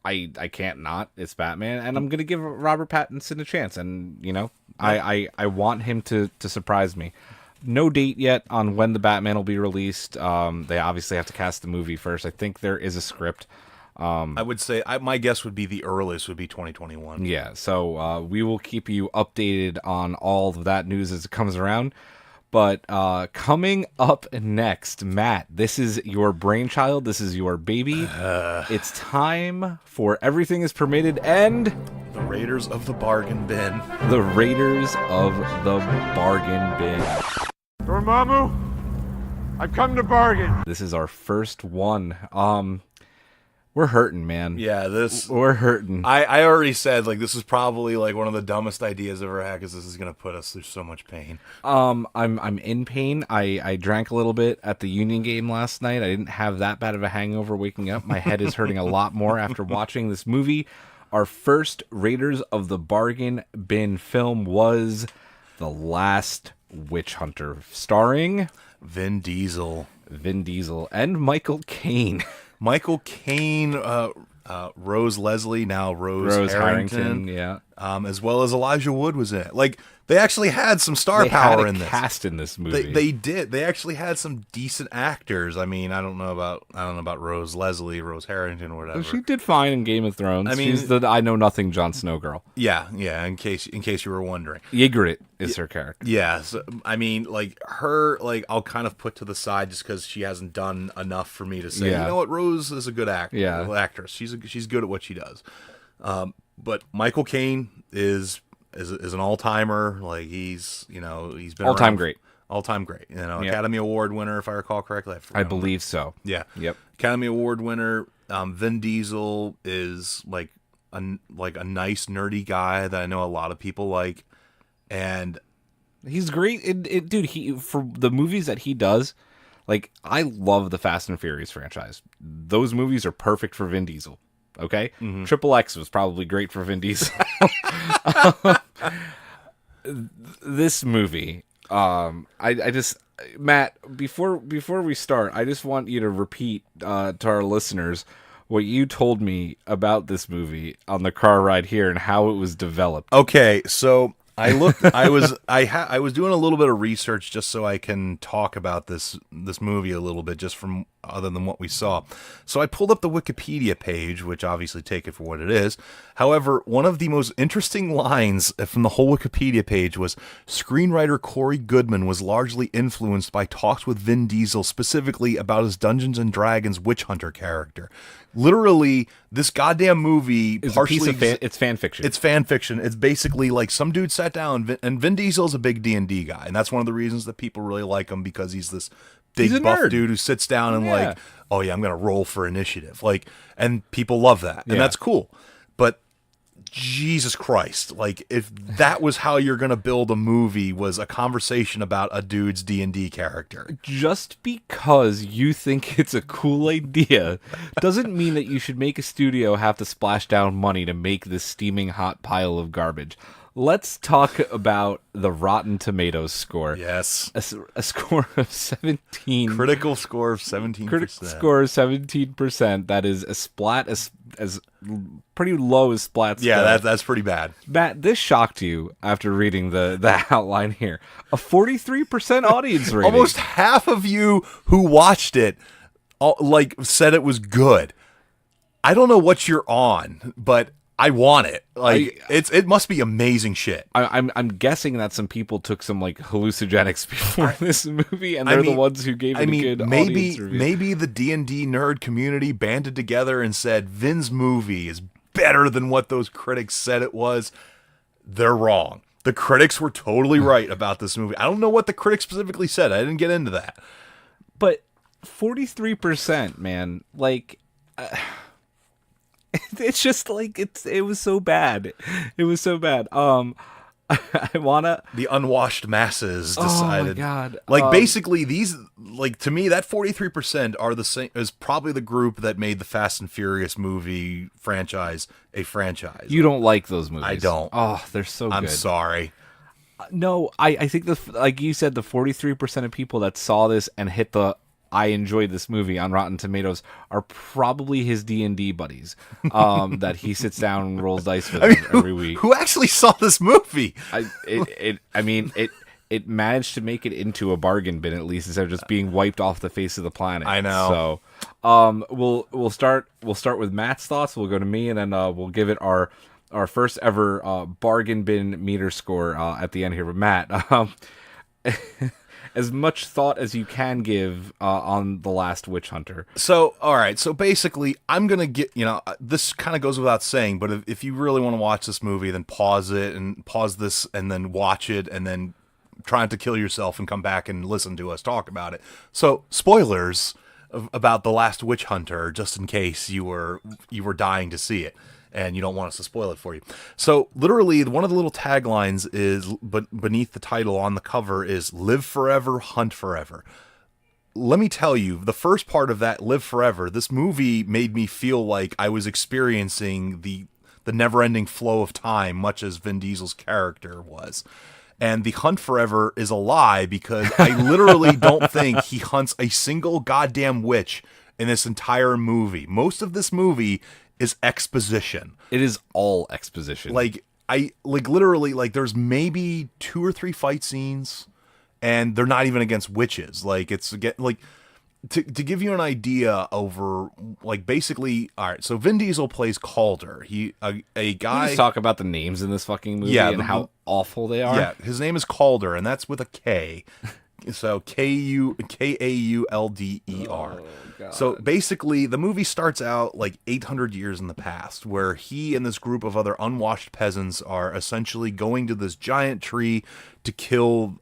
I can't not. It's Batman, and I'm gonna give Robert Pattinson a chance. And you know, I want him to surprise me. No date yet on when the Batman will be released. They obviously have to cast the movie first. I think there is a script. I would say my guess would be the earliest would be 2021. Yeah, so we will keep you updated on all of that news as it comes around. But coming up next, Matt, this is your brainchild. This is your baby. It's time for Everything is Permitted and... The Raiders of the Bargain Bin. The Raiders of the Bargain Bin. Dormammu, I've come to bargain. This is our first one. We're hurting, man. Yeah, we're hurting. I already said, like, this is probably like one of the dumbest ideas I've ever had because this is gonna put us through so much pain. I'm in pain. I drank a little bit at the Union game last night. I didn't have that bad of a hangover waking up. My head is hurting a lot more after watching this movie. Our first Raiders of the Bargain Bin film was The Last Witch Hunter, starring Vin Diesel and Michael Caine. Michael Caine, Rose Leslie, now Rose Harrington. Yeah. as well as Elijah Wood was in it. Like, they actually had some star They power had in a this. cast in this movie. They did. They actually had some decent actors. I mean, I don't know about Rose Harrington, or whatever. She did fine in Game of Thrones. I mean, she's the I know nothing Jon Snow girl. Yeah. In case you were wondering, Ygritte is her character. yeah. So, I mean, like her, like I'll kind of put to the side just because she hasn't done enough for me to say, Yeah. you know what, Rose is a good actress. She's good at what she does. But Michael Caine is an all-timer. Like he's been All-time around. great. All-time great. Yep. Academy Award winner, if I recall correctly. I believe so. Yeah. Yep. Academy Award winner. Vin Diesel is like a nice nerdy guy that I know a lot of people like, and He's great. Dude, he for the movies that he does, like I love the Fast and Furious franchise. Those movies are perfect for Vin Diesel. Okay? Triple X was probably great for Vin Diesel. This movie, I just Matt, before we start, I just want you to repeat to our listeners what you told me about this movie on the car ride here and how it was developed. okay, so I looked. I was doing a little bit of research just so I can talk about this movie a little bit, just from other than what we saw. So I pulled up the Wikipedia page, which obviously take it for what it is. However, one of the most interesting lines from the whole Wikipedia page was screenwriter Corey Goodman was largely influenced by talks with Vin Diesel, specifically about his Dungeons and Dragons witch hunter character. Literally, this goddamn movie It's partially it's fan fiction. it's fan fiction. It's basically like some dude sat down, and Vin Diesel's a big D&D guy, and that's one of the reasons that people really like him, because he's this He's a big buff nerd. dude who sits down and Yeah. like, oh yeah, I'm gonna roll for initiative, like, and people love that, and Yeah. that's cool. But Jesus Christ, like, if that was how you're gonna build a movie, was a conversation about a dude's D&D character. Just because you think it's a cool idea doesn't mean that you should make a studio have to splash down money to make this steaming hot pile of garbage. Let's talk about the Rotten Tomatoes score. Yes, A score of 17. critical score of 17%. Critical score of 17%. That is as splat as pretty low as splats. Yeah, go. that's pretty bad. Matt, this shocked you after reading the outline here. A 43% audience rating. Almost half of you who watched it, like, said it was good. I don't know what you're on, but I want it. Like, it must be amazing shit. I'm guessing that some people took some like hallucinogenics before this movie, and they're the ones who gave it a good audience review. Maybe the D&D nerd community banded together and said Vin's movie is better than what those critics said it was. They're wrong. The critics were totally right about this movie. I don't know what the critics specifically said. I didn't get into that. But 43%, man, like. It's just like it was so bad. It was so bad. I wanna. The unwashed masses decided. Oh my god! Like, basically, these, like, to me, that 43% are the same as probably the group that made the Fast and Furious movie franchise a franchise. You don't like those movies. I don't. Oh, they're so I'm good. sorry. No, I think like you said, the 43% of people that saw this and hit the I enjoyed this movie on Rotten Tomatoes are probably his D&D buddies that he sits down and rolls dice with every week. Who actually saw this movie? It managed to make it into a bargain bin, at least, instead of just being wiped off the face of the planet. I know. So we'll start with Matt's thoughts. We'll go to me, and then we'll give it our first ever bargain bin meter score at the end here. But Matt, as much thought as you can give on The Last Witch Hunter. So, all right. So basically, I'm going to get, this kind of goes without saying, but if you really want to watch this movie, then pause this and then watch it, and then try not to kill yourself and come back and listen to us talk about it. So, spoilers about The Last Witch Hunter, just in case you were dying to see it and you don't want us to spoil it for you. So, literally, one of the little taglines is, but beneath the title on the cover is "Live Forever, Hunt Forever." Let me tell you, the first part of that, "Live Forever," this movie made me feel like I was experiencing the never-ending flow of time, much as Vin Diesel's character was. And the hunt forever is a lie, because I literally don't think he hunts a single goddamn witch in this entire movie. Most of this movie is exposition. It is all exposition. Like, I like literally like there's maybe 2 or 3 fight scenes, and they're not even against witches. Like it's like to give you an idea over like basically. All right, so Vin Diesel plays Calder. He a Can guy. you just talk about the names in this fucking movie and how awful they are. Yeah, his name is Calder, and that's with a K. So Kaulder. God. So basically, the movie starts out like 800 years in the past, where he and this group of other unwashed peasants are essentially going to this giant tree to kill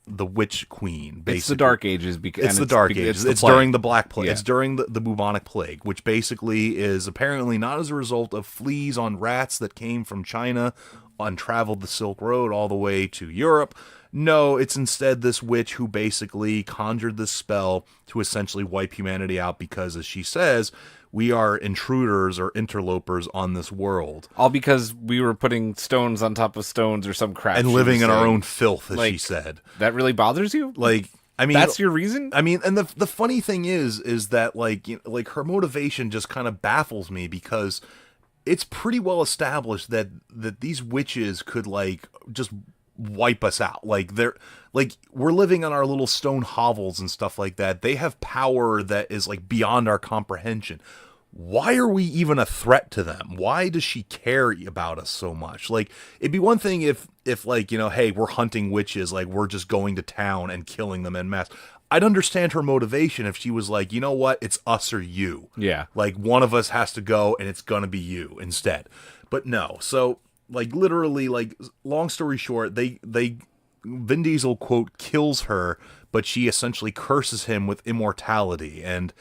the witch queen. Basically, It's the Dark Ages. It's the Dark Ages. It's during the Black Plague. Yeah. It's during the bubonic plague, which basically is apparently not as a result of fleas on rats that came from China and traveled the Silk Road all the way to Europe. No, it's instead this witch who basically conjured this spell to essentially wipe humanity out because, as she says, we are intruders or interlopers on this world. All because we were putting stones on top of stones or some crap. And she living was in our saying. own filth, as Like, she said. That really bothers you? Like, I mean... That's your reason? I mean, and the funny thing is that, like, you know, like her motivation just kind of baffles me because it's pretty well established that these witches could, like, just wipe us out. Like they're like we're living on our little stone hovels and stuff like that. They have power that is like beyond our comprehension. Why are we even a threat to them? Why does she care about us so much? Like it'd be one thing if like, you know, hey, we're hunting witches, like we're just going to town and killing them en masse. I'd understand her motivation if she was like, you know what, it's us or you. Yeah. Like one of us has to go and it's gonna be you instead. But no. So like literally, like long story short, they Vin Diesel quote kills her, but she essentially curses him with immortality, and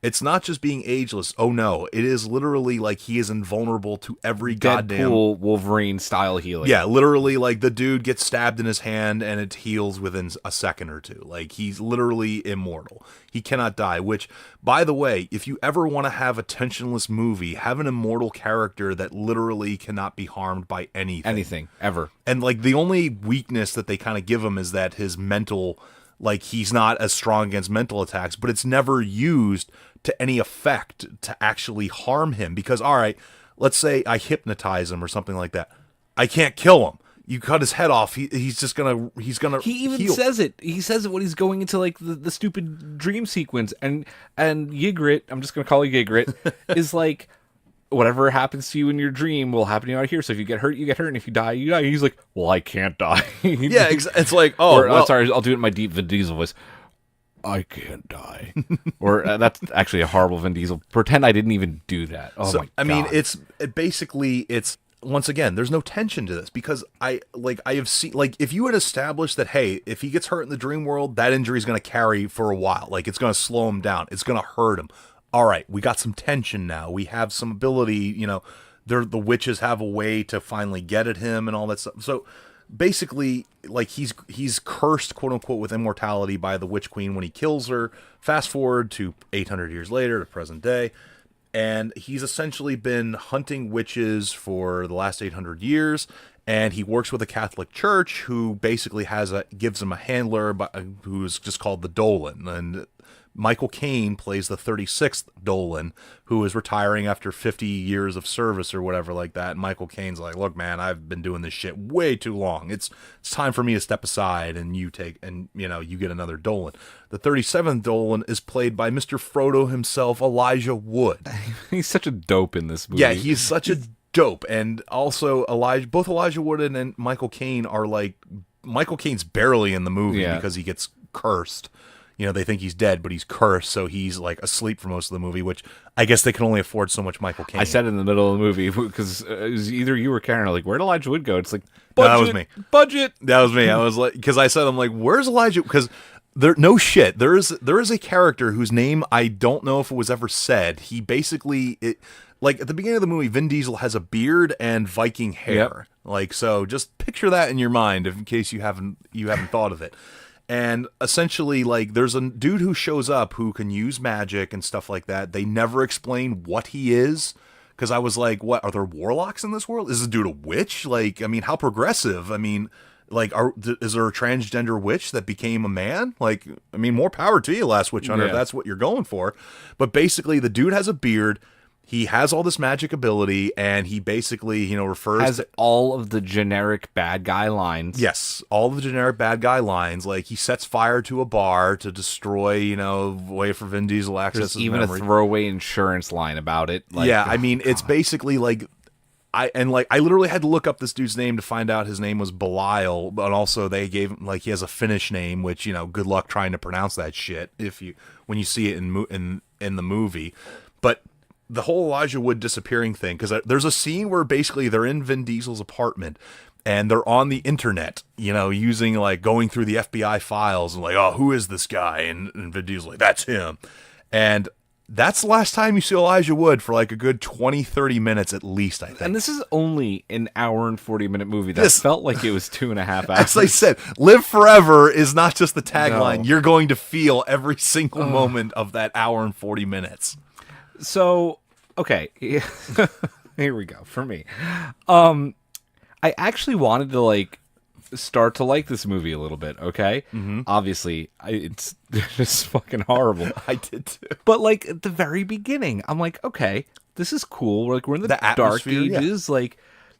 it's not just being ageless. Oh no, it is literally like he is invulnerable to every goddamn Wolverine style healing. Yeah, literally like the dude gets stabbed in his hand and it heals within a second or two. Like he's literally immortal. He cannot die, which by the way, if you ever want to have a tensionless movie, have an immortal character that literally cannot be harmed by anything. Anything ever. And like the only weakness that they kind of give him is that his mental, like he's not as strong against mental attacks, but it's never used to any effect to actually harm him. Because, all right, let's say I hypnotize him or something like that. I can't kill him. You cut his head off. He's gonna He even heal. says it. He says it when he's going into like the stupid dream sequence. And Ygritte, I'm just gonna call you Ygritte, is like, whatever happens to you in your dream will happen to you out here. So if you get hurt, you get hurt, and if you die, you die. He's like, well, I can't die. Yeah, it's like, oh, or, well, sorry, I'll do it in my deep Vin Diesel voice. I can't die. Or that's actually a horrible Vin Diesel. Pretend I didn't even do that. Oh so, my god. I mean, it's once again, there's no tension to this because I have seen, like, if you had established that, hey, if he gets hurt in the dream world, that injury is going to carry for a while. Like, it's going to slow him down. It's going to hurt him. All right, we got some tension now. We have some ability, you know, the witches have a way to finally get at him and all that stuff. So basically, like, he's cursed, quote unquote, with immortality by the witch queen when he kills her. Fast forward to 800 years later, to present day. And he's essentially been hunting witches for the last 800 years, and he works with a Catholic church who basically gives him a handler who's just called the Dolan. And Michael Caine plays the 36th Dolan, who is retiring after 50 years of service or whatever like that. And Michael Caine's like, look, man, I've been doing this shit way too long. It's time for me to step aside and you get another Dolan. The 37th Dolan is played by Mr. Frodo himself, Elijah Wood. He's such a dope in this movie. Yeah, he's such a dope. And also both Elijah Wood and Michael Caine are like, Michael Caine's barely in the movie because he gets cursed. You know, they think he's dead, but he's cursed, so he's, like, asleep for most of the movie, which I guess they can only afford so much Michael Caine. I said in the middle of the movie, because it was either you or Karen, like, where'd Elijah Wood go? It's like, budget, No, that was me. Budget! That was me. I was like, because I said, I'm like, where's Elijah? Because there is a character whose name I don't know if it was ever said. He basically, like, at the beginning of the movie, Vin Diesel has a beard and Viking hair. Yep. Like, so just picture that in your mind, in case you haven't thought of it. And essentially, like, there's a dude who shows up who can use magic and stuff like that. They never explain what he is. Because I was like, what, are there warlocks in this world? Is this dude a witch? Like, I mean, how progressive? I mean, like, is there a transgender witch that became a man? Like, I mean, more power to you, Last Witch Hunter, if that's what you're going for. But basically, the dude has a beard. he has all this magic ability, and he basically, refers Has to all of the generic bad guy lines. yes, all the generic bad guy lines. Like he sets fire to a bar to destroy, way for Vin Diesel access. There's even memory. a throwaway insurance line about it. Like, Yeah, I mean, it's basically like I literally had to look up this dude's name to find out his name was Belial, but also they gave him he has a Finnish name, which good luck trying to pronounce that shit when you see it in the movie. But the whole Elijah Wood disappearing thing, because there's a scene where basically they're in Vin Diesel's apartment and they're on the internet, using going through the FBI files and oh, who is this guy? And Vin Diesel's like, that's him. And that's the last time you see Elijah Wood for a good 20, 30 minutes at least, I think. And this is only an hour and 40-minute movie. That felt like it was 2.5 hours. As I said, live forever is not just the tagline. No. You're going to feel every single moment of that hour and 40 minutes. So, okay. Here we go for me. I actually wanted to start to like this movie a little bit, okay? Mm-hmm. Obviously, it's just fucking horrible. I did too. But at the very beginning, I'm like, okay, this is cool. We're in the dark ages. Yeah.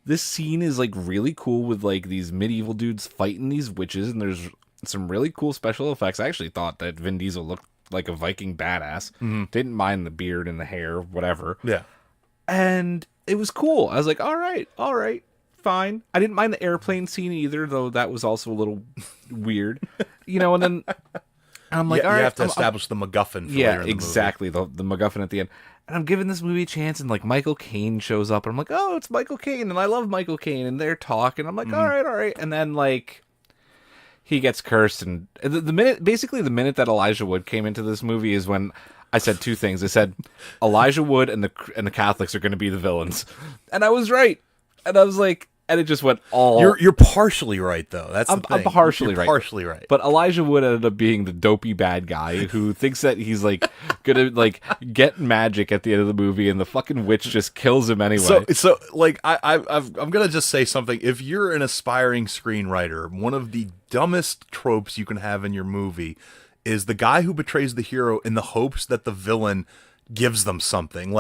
This scene is really cool with these medieval dudes fighting these witches, and there's some really cool special effects. I actually thought that Vin Diesel looked like a Viking badass. Mm-hmm. Didn't mind the beard and the hair, whatever. Yeah. And it was cool. I was like, all right, fine. I didn't mind the airplane scene either, though that was also a little weird. And then I'm like, all right. You have to establish the MacGuffin for later in the exactly. movie. The MacGuffin at the end. And I'm giving this movie a chance, and Michael Caine shows up, and I'm like, oh, it's Michael Caine, and I love Michael Caine, and they're talking. I'm like, all right. And then he gets cursed, and the minute that Elijah Wood came into this movie is when I said two things. I said Elijah Wood and the Catholics are going to be the villains, and I was right. And I was like, and it just went all. You're partially right though. That's the thing. I'm partially right. Partially right. But Elijah Wood ended up being the dopey bad guy who thinks that he's gonna get magic at the end of the movie, and the fucking witch just kills him anyway. So I'm gonna just say something. If you're an aspiring screenwriter, one of the dumbest tropes you can have in your movie is the guy who betrays the hero in the hopes that the villain gives them something.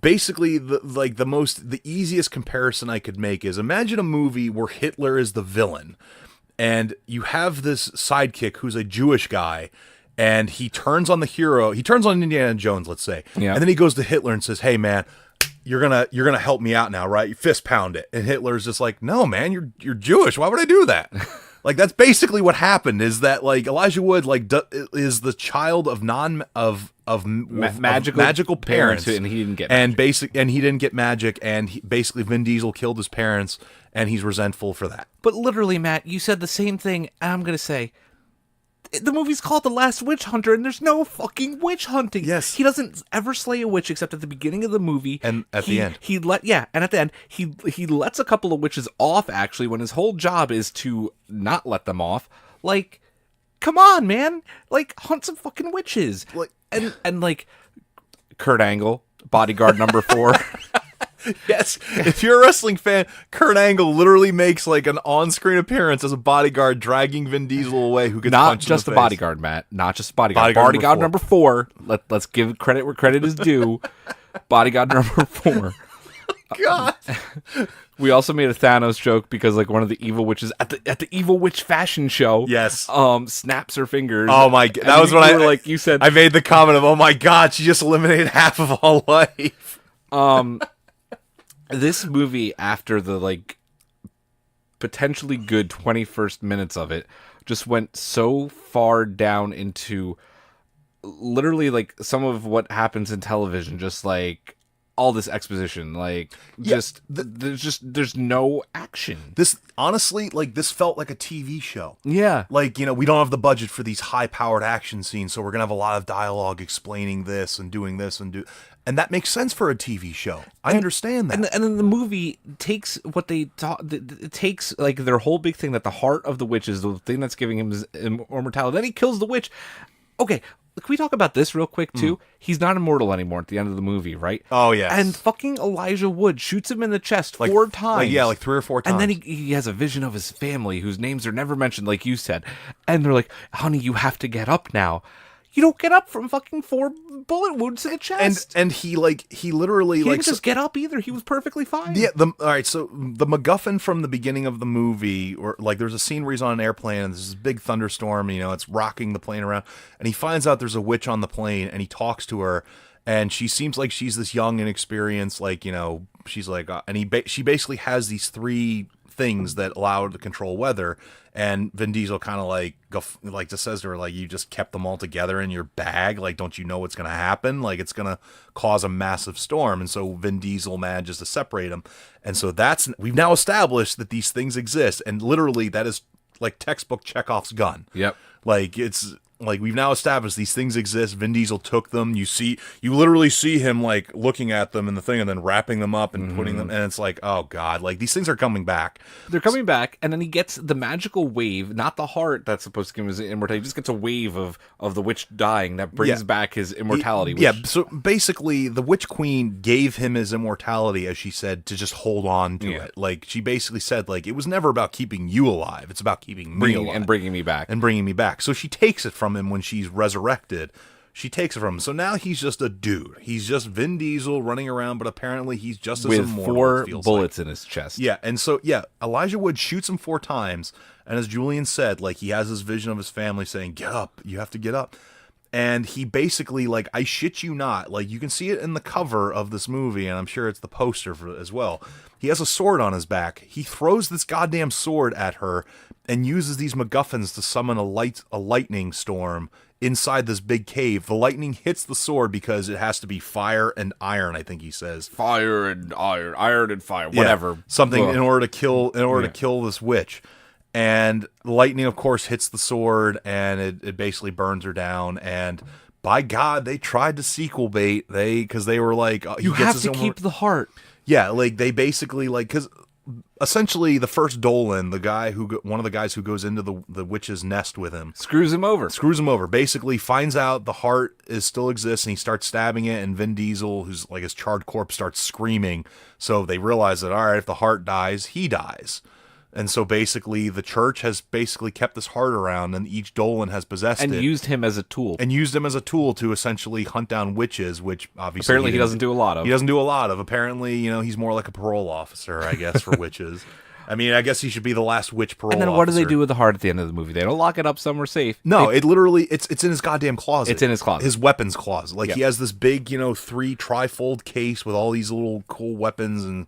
Basically the easiest comparison I could make is imagine a movie where Hitler is the villain and you have this sidekick who's a Jewish guy, and he turns on the hero. He turns on Indiana Jones, let's say. Yeah. And then he goes to Hitler and says, hey man, you're gonna help me out now, right? You fist pound it. And Hitler's just like, no man, you're Jewish. Why would I do that? That's basically what happened. Is that Elijah Wood is the child of magical parents, and he didn't get magic. And he didn't get magic, and basically Vin Diesel killed his parents, and he's resentful for that. But literally, Matt, you said the same thing. I'm gonna say the movie's called The Last Witch Hunter, and there's no fucking witch hunting. Yes. He doesn't ever slay a witch except at the beginning of the movie. And at the end. And at the end, he lets a couple of witches off, actually, when his whole job is to not let them off. Come on, man. Hunt some fucking witches. And Kurt Angle, bodyguard number 4. Yes, if you're a wrestling fan, Kurt Angle literally makes an on-screen appearance as a bodyguard dragging Vin Diesel away, who gets not punched just in the the face. bodyguard, Matt. Not just the bodyguard. Bodyguard number 4. Let's give credit where credit is due. Bodyguard number 4. God. We also made a Thanos joke because one of the evil witches at the evil witch fashion show, yes, snaps her fingers. Oh my god, that was what you said. I made the comment of, oh my god, she just eliminated half of all life. This movie, after the potentially good 21st minutes of it, just went so far down into literally some of what happens in television, just all this exposition, there's no action. This honestly, this felt like a TV show. Yeah. We don't have the budget for these high-powered action scenes, so we're gonna have a lot of dialogue explaining this and doing this and that makes sense for a TV show. I understand that. And then the movie takes what they taught. It takes their whole big thing that the heart of the witch is the thing that's giving him his immortality. Then he kills the witch. Okay. Can we talk about this real quick, too? He's not immortal anymore at the end of the movie, right? Oh, yes. And fucking Elijah Wood shoots him in the chest 4 times. 3 or 4 times. And then he has a vision of his family, whose names are never mentioned, like you said. And they're like, honey, you have to get up now. You don't get up from fucking 4 bullet wounds to the chest. And he literally He like didn't just get up either. He was perfectly fine. Yeah, all right, so the MacGuffin from the beginning of the movie, or like there's a scene where he's on an airplane and there's this big thunderstorm, it's rocking the plane around, and he finds out there's a witch on the plane, and he talks to her, and she seems like she's this young, inexperienced, she's like, and she basically has these 3 things that allow her to control weather, and Vin Diesel kind of just says to her, you just kept them all together in your bag, don't you know what's going to happen? It's going to cause a massive storm. And so Vin Diesel manages to separate them, and so we've now established that these things exist, and literally that is textbook Chekhov's gun. Yep. It's we've now established these things exist. Vin Diesel took them. You literally see him looking at them in the thing and then wrapping them up and putting them. And it's oh God, these things are coming back. They're coming back, and then he gets the magical wave, not the heart that's supposed to give him his immortality. He just gets a wave of the witch dying that brings back his immortality. So basically, the Witch Queen gave him his immortality, as she said, to just hold on to it. She basically said, it was never about keeping you alive. It's about keeping me alive. And bringing me back. So she takes it from him when she's resurrected. She takes it from him. So now he's just a dude. He's just Vin Diesel running around, but apparently he's just as immortal. With 4 bullets in his chest. Yeah, and so, Elijah Wood shoots him 4 times, and as Julian said, he has this vision of his family saying, get up, you have to get up. And he basically, I shit you not, you can see it in the cover of this movie, and I'm sure it's the poster for it as well. He has a sword on his back. He throws this goddamn sword at her and uses these MacGuffins to summon a lightning storm inside this big cave. The lightning hits the sword because it has to be fire and iron, I think he says. Fire and iron and fire, whatever. Something in order to kill this witch. And the lightning, of course, hits the sword, and it basically burns her down. And by God, they tried to sequel bait. Because they were you have to keep the heart. Yeah, they basically because essentially the first Dolan, one of the guys who goes into the witch's nest with him, screws him over. Basically finds out the heart still exists, and he starts stabbing it. And Vin Diesel, who's his charred corpse, starts screaming. So they realize that, all right, if the heart dies, he dies. And so basically the church has basically kept this heart around, and each Dolan has possessed it. And used him as a tool. To essentially hunt down witches, which obviously... Apparently he doesn't do a lot of. He doesn't do a lot of. Apparently, he's more like a parole officer, I guess, for witches. I mean, I guess he should be the last witch parole officer. And then what do they do with the heart at the end of the movie? They don't lock it up somewhere safe. No, it literally... It's in his goddamn closet. It's in his closet. His weapons closet. He has this big, 3 trifold case with all these little cool weapons and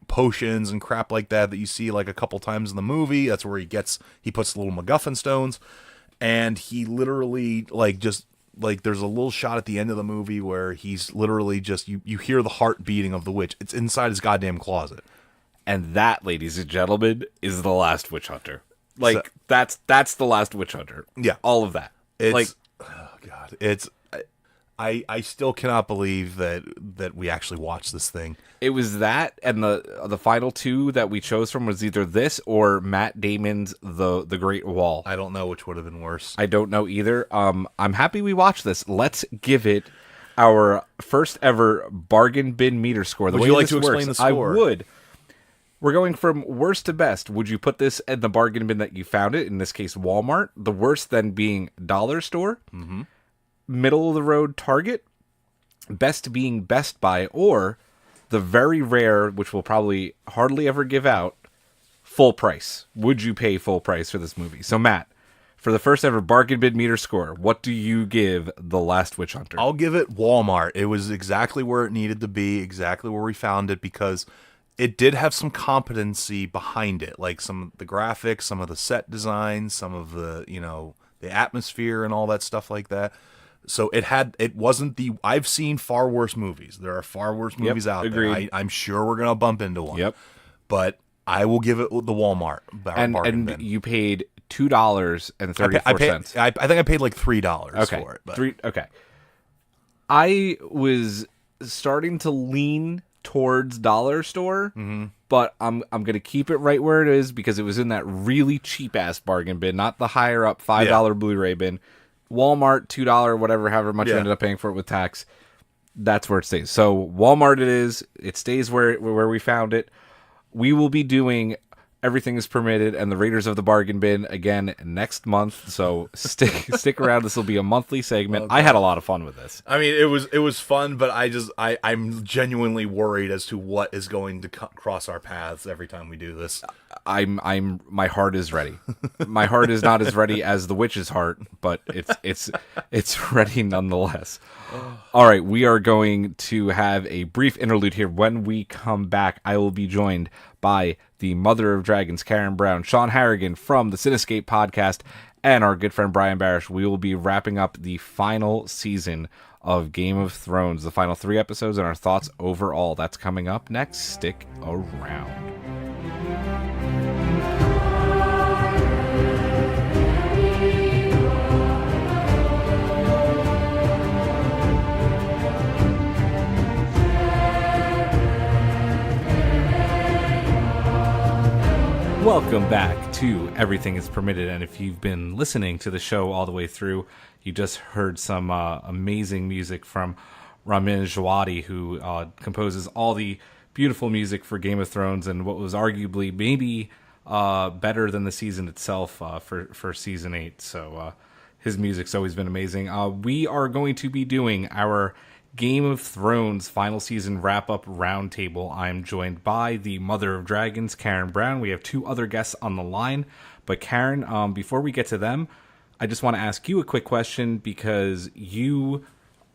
potions and crap like that you see a couple times in the movie. That's where he puts the little MacGuffin stones, and he literally there's a little shot at the end of the movie where he's literally just you hear the heart beating of the witch. It's inside his goddamn closet. And that, ladies and gentlemen, is the last witch hunter. That's the last witch hunter. Yeah, all of that. It's oh God, it's. I still cannot believe that we actually watched this thing. It was that, and the final 2 that we chose from was either this or Matt Damon's The Great Wall. I don't know which would have been worse. I don't know either. I'm happy we watched this. Let's give it our first ever bargain bin meter score. Would you like to explain the score? I would. We're going from worst to best. Would you put this in the bargain bin that you found it? In this case, Walmart. The worst then being dollar store. Mm-hmm. Middle of the road Target, best being Best Buy, or the very rare, which we'll probably hardly ever give out, full price. Would you pay full price for this movie? So Matt, for the first ever bargain bin meter score, what do you give The Last Witch Hunter? I'll give it Walmart. It was exactly where it needed to be, exactly where we found it, because it did have some competency behind it, some of the graphics, some of the set design, some of the the atmosphere and all that stuff like that. So it wasn't I've seen far worse movies. There are far worse movies out there. I'm sure we're going to bump into one. Yep. But I will give it the Walmart. And you paid $2.34. I think I paid $3 for it. But. Okay. I was starting to lean towards dollar store, but I'm going to keep it right where it is because it was in that really cheap ass bargain bin, not the higher up $5 Blu-ray bin. Walmart, $2, whatever, however much you ended up paying for it with tax. That's where it stays. So Walmart it is. It stays where we found it. We will be doing Everything is Permitted and the Raiders of the Bargain Bin again next month. So stick around. This will be a monthly segment. I had a lot of fun with this. I mean, it was fun, but I'm genuinely worried as to what is going to cross our paths every time we do this. My heart is ready. My heart is not as ready as the witch's heart, but it's ready nonetheless. All right, we are going to have a brief interlude here. When we come back, I will be joined by the Mother of Dragons, Karyn Brown, Sean Harrigan from the Cinescape podcast, and our good friend Brian Barrish. We will be wrapping up the final season of Game of Thrones, the final 3 episodes, and our thoughts overall. That's coming up next. Stick around. Welcome back to Everything is Permitted, and if you've been listening to the show all the way through, you just heard some amazing music from Ramin Djawadi, who composes all the beautiful music for Game of Thrones and what was arguably maybe better than the season itself for Season 8. So his music's always been amazing. We are going to be doing our Game of Thrones final season wrap-up roundtable. I'm joined by the Mother of Dragons, Karyn Brown. We have 2 other guests on the line. But Karyn, before we get to them, I just want to ask you a quick question, because you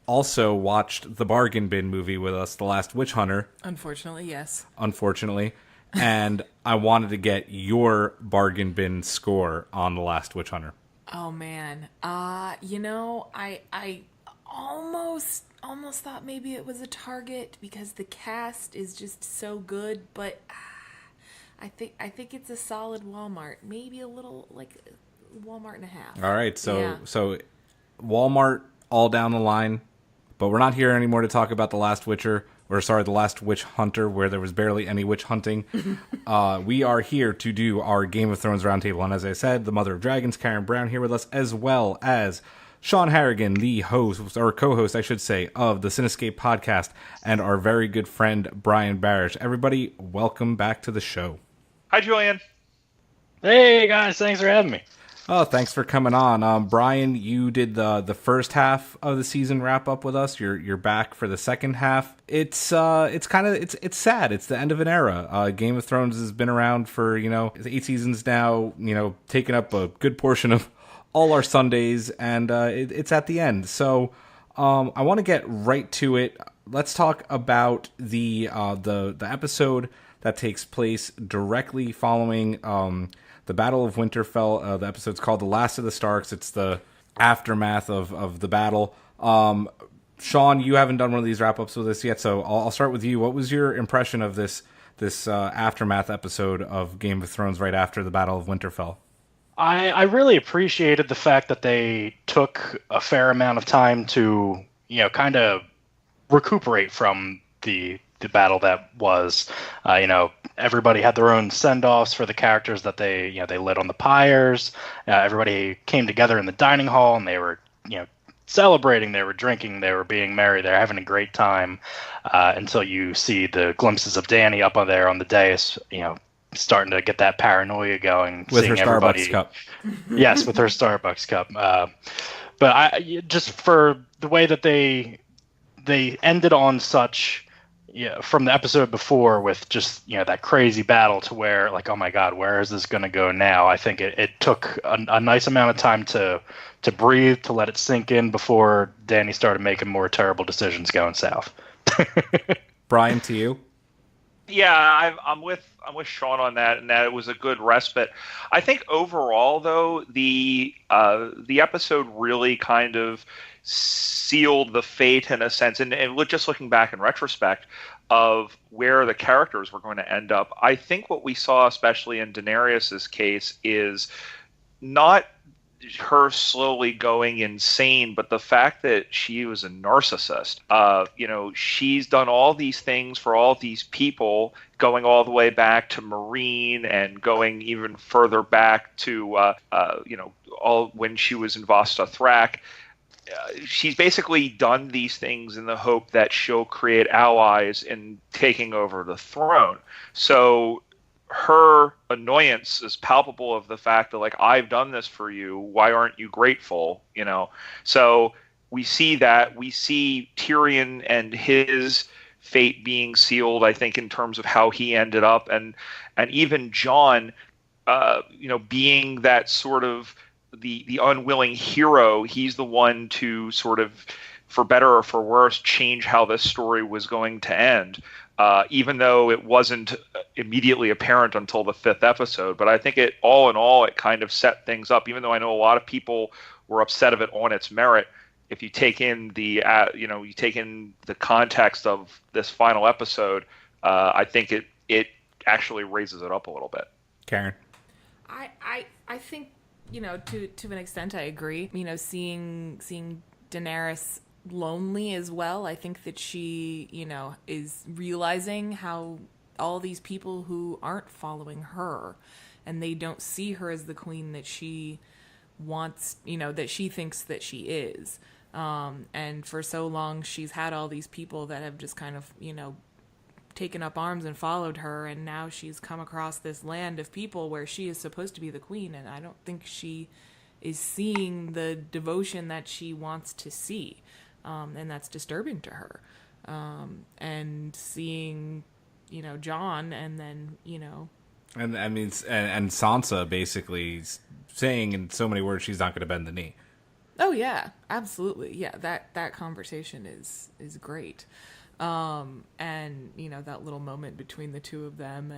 also watched the Bargain Bin movie with us, The Last Witch Hunter. Unfortunately, yes. Unfortunately. And I wanted to get your Bargain Bin score on The Last Witch Hunter. Oh, man. I almost thought maybe it was a Target because the cast is just so good, but I think it's a solid Walmart. Maybe a little, like Walmart and a half. All right, so Walmart all down the line, but we're not here anymore to talk about The Last Witch Hunter, where there was barely any witch hunting. We are here to do our Game of Thrones roundtable, and as I said, the Mother of Dragons, Karyn Brown, here with us, as well as Sean Harrigan, the host, or co-host, I should say, of the Cinescape podcast, and our very good friend, Brian Barrish. Everybody, welcome back to the show. Hi, Julian. Hey, guys. Thanks for having me. Oh, thanks for coming on. Brian, you did the first half of the season wrap-up with us. You're back for the second half. It's sad. It's the end of an era. Game of Thrones has been around for, 8 seasons now, taking up a good portion of all our Sundays, and it's at the end. So I want to get right to it. Let's talk about the episode that takes place directly following the Battle of Winterfell. The episode's called The Last of the Starks. It's the aftermath of the battle. Sean, you haven't done one of these wrap-ups with us yet, so I'll start with you. What was your impression of this aftermath episode of Game of Thrones right after the Battle of Winterfell? I really appreciated the fact that they took a fair amount of time to, kind of recuperate from the battle that was. Everybody had their own send-offs for the characters that they lit on the pyres. Everybody came together in the dining hall, and they were, celebrating, they were drinking, they were being merry, they were having a great time, until you see the glimpses of Dany up on there on the dais, starting to get that paranoia going with seeing her everybody, Starbucks cup. Yes, with her Starbucks cup. But I just, for the way that they ended on such, from the episode before with just that crazy battle to where, like, oh my god, where is this going to go now? I think it took a nice amount of time to breathe, to let it sink in before Dany started making more terrible decisions going south. Brian, to you. Yeah, I'm with Sean on that, and that it was a good respite. I think overall, though, the episode really kind of sealed the fate, in a sense, and just looking back in retrospect, of where the characters were going to end up. I think what we saw, especially in Daenerys' case, is not her slowly going insane, but the fact that she was a narcissist. She's done all these things for all these people, going all the way back to Marine and going even further back to all when she was in Vasta Thrak. She's basically done these things in the hope that she'll create allies in taking over the throne. So her annoyance is palpable of the fact that, like, I've done this for you. Why aren't you grateful? You know, so we see that. We see Tyrion and his fate being sealed, I think, in terms of how he ended up, and even Jon, being that sort of the unwilling hero. He's the one to sort of, for better or for worse, change how this story was going to end. Even though it wasn't immediately apparent until the 5th episode. But I think it, all in all, it kind of set things up. Even though I know a lot of people were upset of it on its merit, if you take in the context of this final episode, I think it actually raises it up a little bit. Karyn? I think, to an extent I agree. Seeing Daenerys lonely as well. I think that she, is realizing how all these people who aren't following her, and they don't see her as the queen that she wants, that she thinks that she is. And for so long, she's had all these people that have just kind of, taken up arms and followed her, and now she's come across this land of people where she is supposed to be the queen, and I don't think she is seeing the devotion that she wants to see. And that's disturbing to her. And seeing, Jon, and then, And I mean, and Sansa basically saying in so many words she's not going to bend the knee. Oh yeah, absolutely. Yeah, that conversation is great. And that little moment between the two of them,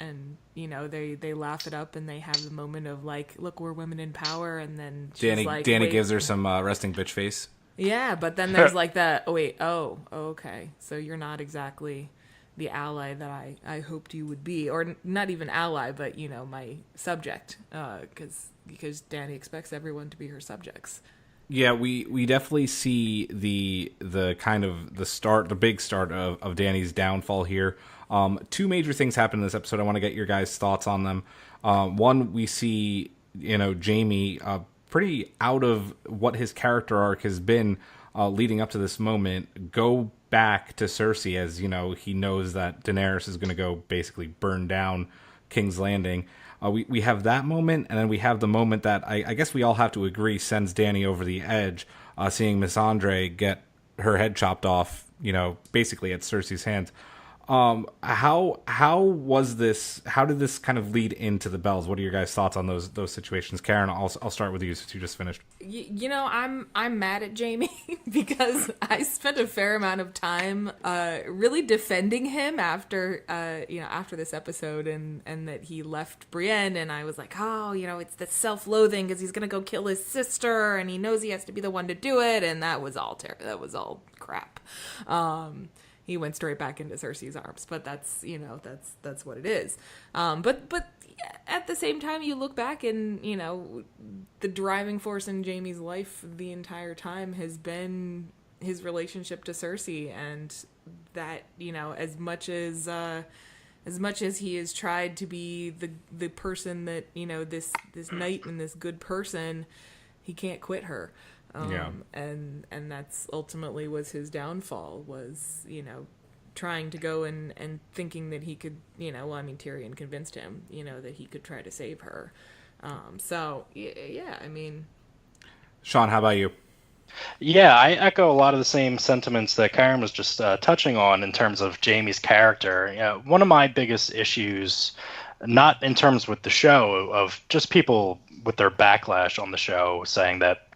and they laugh it up, and they have the moment of like, look, we're women in power, and then she's Danny gives her some resting bitch face. Yeah, but then there's like that, okay, so you're not exactly the ally that I hoped you would be, or not even ally, but, my subject, because Danny expects everyone to be her subjects. Yeah, we definitely see the kind of the big start of Danny's downfall here. Two major things happen in this episode. I want to get your guys' thoughts on them. One, we see, Jaime, pretty out of what his character arc has been leading up to this moment, go back to Cersei, as he knows that Daenerys is going to go basically burn down King's Landing. We have that moment, and then we have the moment that I guess we all have to agree sends Dany over the edge, seeing Missandre get her head chopped off, basically at Cersei's hands. How was this? How did this kind of lead into the bells? What are your guys' thoughts on those situations? Karyn, I'll start with you since you just finished. I'm mad at Jaime because I spent a fair amount of time really defending him after this episode, and that he left Brienne, and I was like, it's the self-loathing because he's gonna go kill his sister, and he knows he has to be the one to do it, and that was all crap. He went straight back into Cersei's arms, but that's what it is. But at the same time, you look back and, the driving force in Jaime's life the entire time has been his relationship to Cersei, and that, as much as he has tried to be the person that, this knight and this good person, he can't quit her. And that's ultimately was his downfall, was, trying to go and thinking that he could, Tyrion convinced him, that he could try to save her. Sean, how about you? Yeah, I echo a lot of the same sentiments that Karyn was just touching on in terms of Jaime's character. One of my biggest issues, not in terms with the show, of just people with their backlash on the show saying that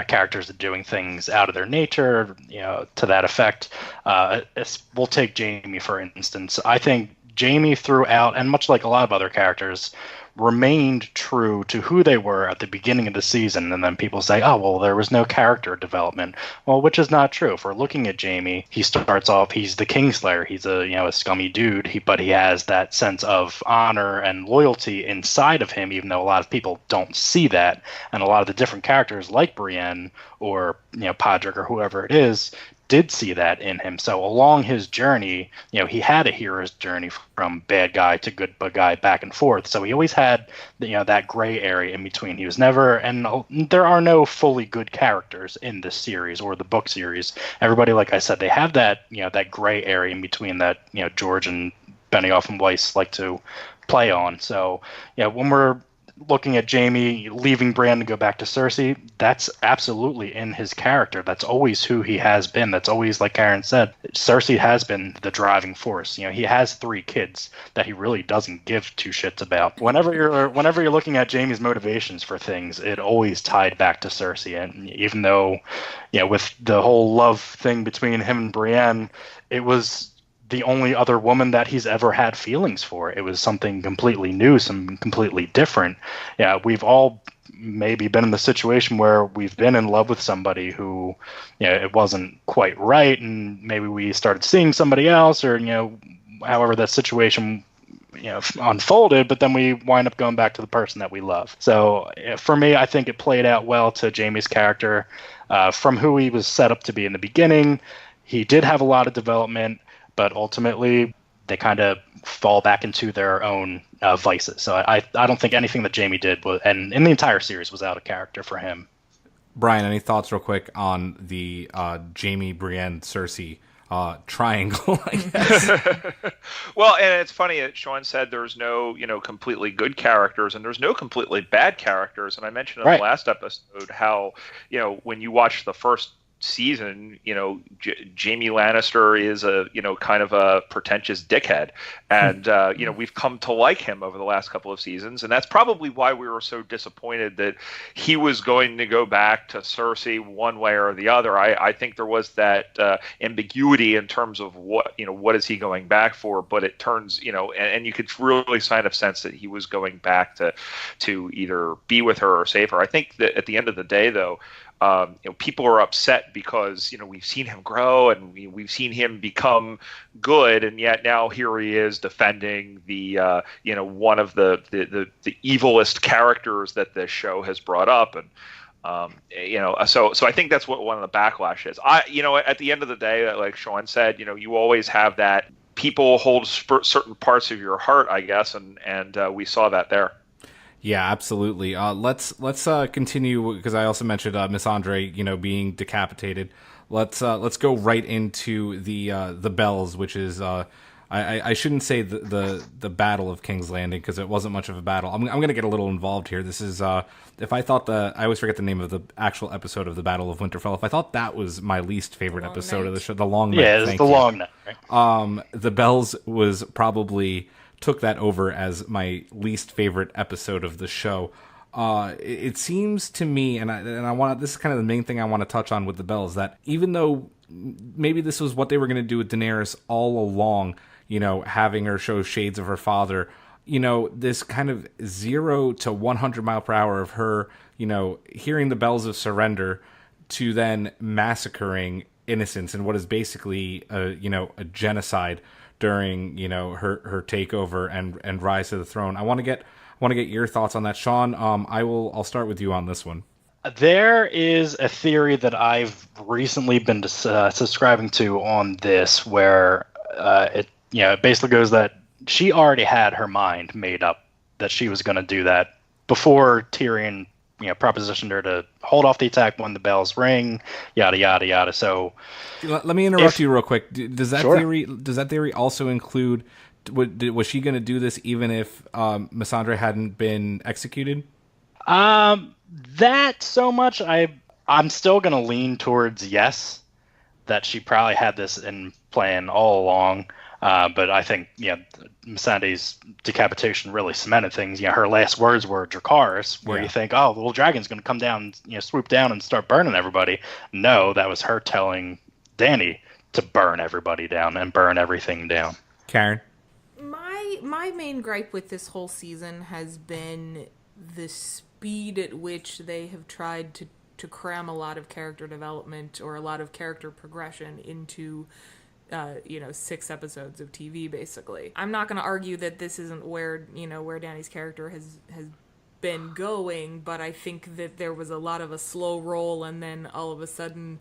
characters are doing things out of their nature, to that effect. We'll take Jaime, for instance. I think Jaime throughout, and much like a lot of other characters, remained true to who they were at the beginning of the season, and then people say, oh, well, there was no character development. Well, which is not true. If we're looking at Jaime, he starts off, he's the Kingslayer. He's a scummy dude, but he has that sense of honor and loyalty inside of him, even though a lot of people don't see that. And a lot of the different characters like Brienne or, Podrick or whoever it is, did see that in him. So along his journey, he had a hero's journey from bad guy to good guy back and forth. So he always had, that gray area in between. He was never, and there are no fully good characters in this series or the book series. Everybody, like I said, they have that, that gray area in between that, George and Benioff and Weiss like to play on. So, yeah, when we're looking at Jaime leaving Bran to go back to Cersei, that's absolutely in his character. That's always who he has been. That's always, like Karyn said, Cersei has been the driving force. He has 3 kids that he really doesn't give 2 shits about. Whenever you're looking at Jaime's motivations for things, it always tied back to Cersei. And even though, with the whole love thing between him and Brienne, it was the only other woman that he's ever had feelings for. It was something completely new, something completely different. Yeah, we've all maybe been in the situation where we've been in love with somebody who, it wasn't quite right, and maybe we started seeing somebody else, or however that situation unfolded, but then we wind up going back to the person that we love. So for me, I think it played out well to Jaime's character, from who he was set up to be in the beginning. He did have a lot of development, but ultimately they kind of fall back into their own vices. So I don't think anything that Jaime did and in the entire series was out of character for him. Brian, any thoughts real quick on the Jaime, Brienne, Cersei triangle, I guess? Well, and it's funny that Sean said there's no, completely good characters and there's no completely bad characters. And I mentioned in the last episode how, when you watch the first season, Jaime Lannister is a kind of a pretentious dickhead, and we've come to like him over the last couple of seasons, and that's probably why we were so disappointed that he was going to go back to Cersei one way or the other. I think there was that ambiguity in terms of what is he going back for, but it turns and you could really kind of sense that he was going back to either be with her or save her. I think that at the end of the day, though, people are upset because we've seen him grow and we've seen him become good, and yet now here he is defending the one of the evilest characters that this show has brought up, and so I think that's what one of the backlash is. At the end of the day, like Sean said, you always have that people hold certain parts of your heart, I guess, and we saw that there. Yeah, absolutely. Let's continue, because I also mentioned Miss Andre, being decapitated. Let's go right into the bells, which is I shouldn't say the Battle of King's Landing, because it wasn't much of a battle. I'm going to get a little involved here. This is if I thought I always forget the name of the actual episode of the Battle of Winterfell. If I thought that was my least favorite episode of the show, the Long Night. Yeah, it's the Long Night. Right? The bells was probably took that over as my least favorite episode of the show. It seems to me, and I want, this is kind of the main thing I want to touch on with the bells, that even though maybe this was what they were going to do with Daenerys all along, having her show shades of her father, this kind of 0 to 100 mile per hour of her, hearing the bells of surrender to then massacring innocents in what is basically a genocide during her takeover and rise to the throne. I want to get your thoughts on that, Sean. I'll start with you on this one. There is a theory that I've recently been subscribing to on this, where it basically goes that she already had her mind made up that she was going to do that before Tyrion propositioned her to hold off the attack when the bells ring, yada yada yada. So let me interrupt you real quick. Does that theory also include, was she going to do this even if Missandre hadn't been executed? That so much, I'm still going to lean towards yes, that she probably had this in plan all along. But I think, Missandre's decapitation really cemented things. Her last words were Dracarys, where you think, oh, well, dragon's going to come down, swoop down and start burning everybody. No, that was her telling Dany to burn everybody down and burn everything down. Karyn? My main gripe with this whole season has been the speed at which they have tried to cram a lot of character development or a lot of character progression into 6 episodes of TV, basically. I'm not going to argue that this isn't where Dany's character has been going, but I think that there was a lot of a slow roll, and then all of a sudden,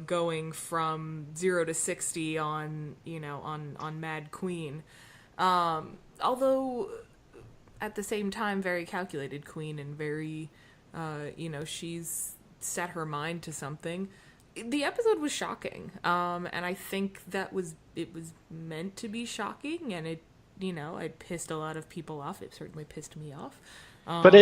going from 0 to 60 on Mad Queen. Although at the same time, very calculated Queen, and very, she's set her mind to something. The episode was shocking, and I think it was meant to be shocking, and it it pissed a lot of people off. It certainly pissed me off. But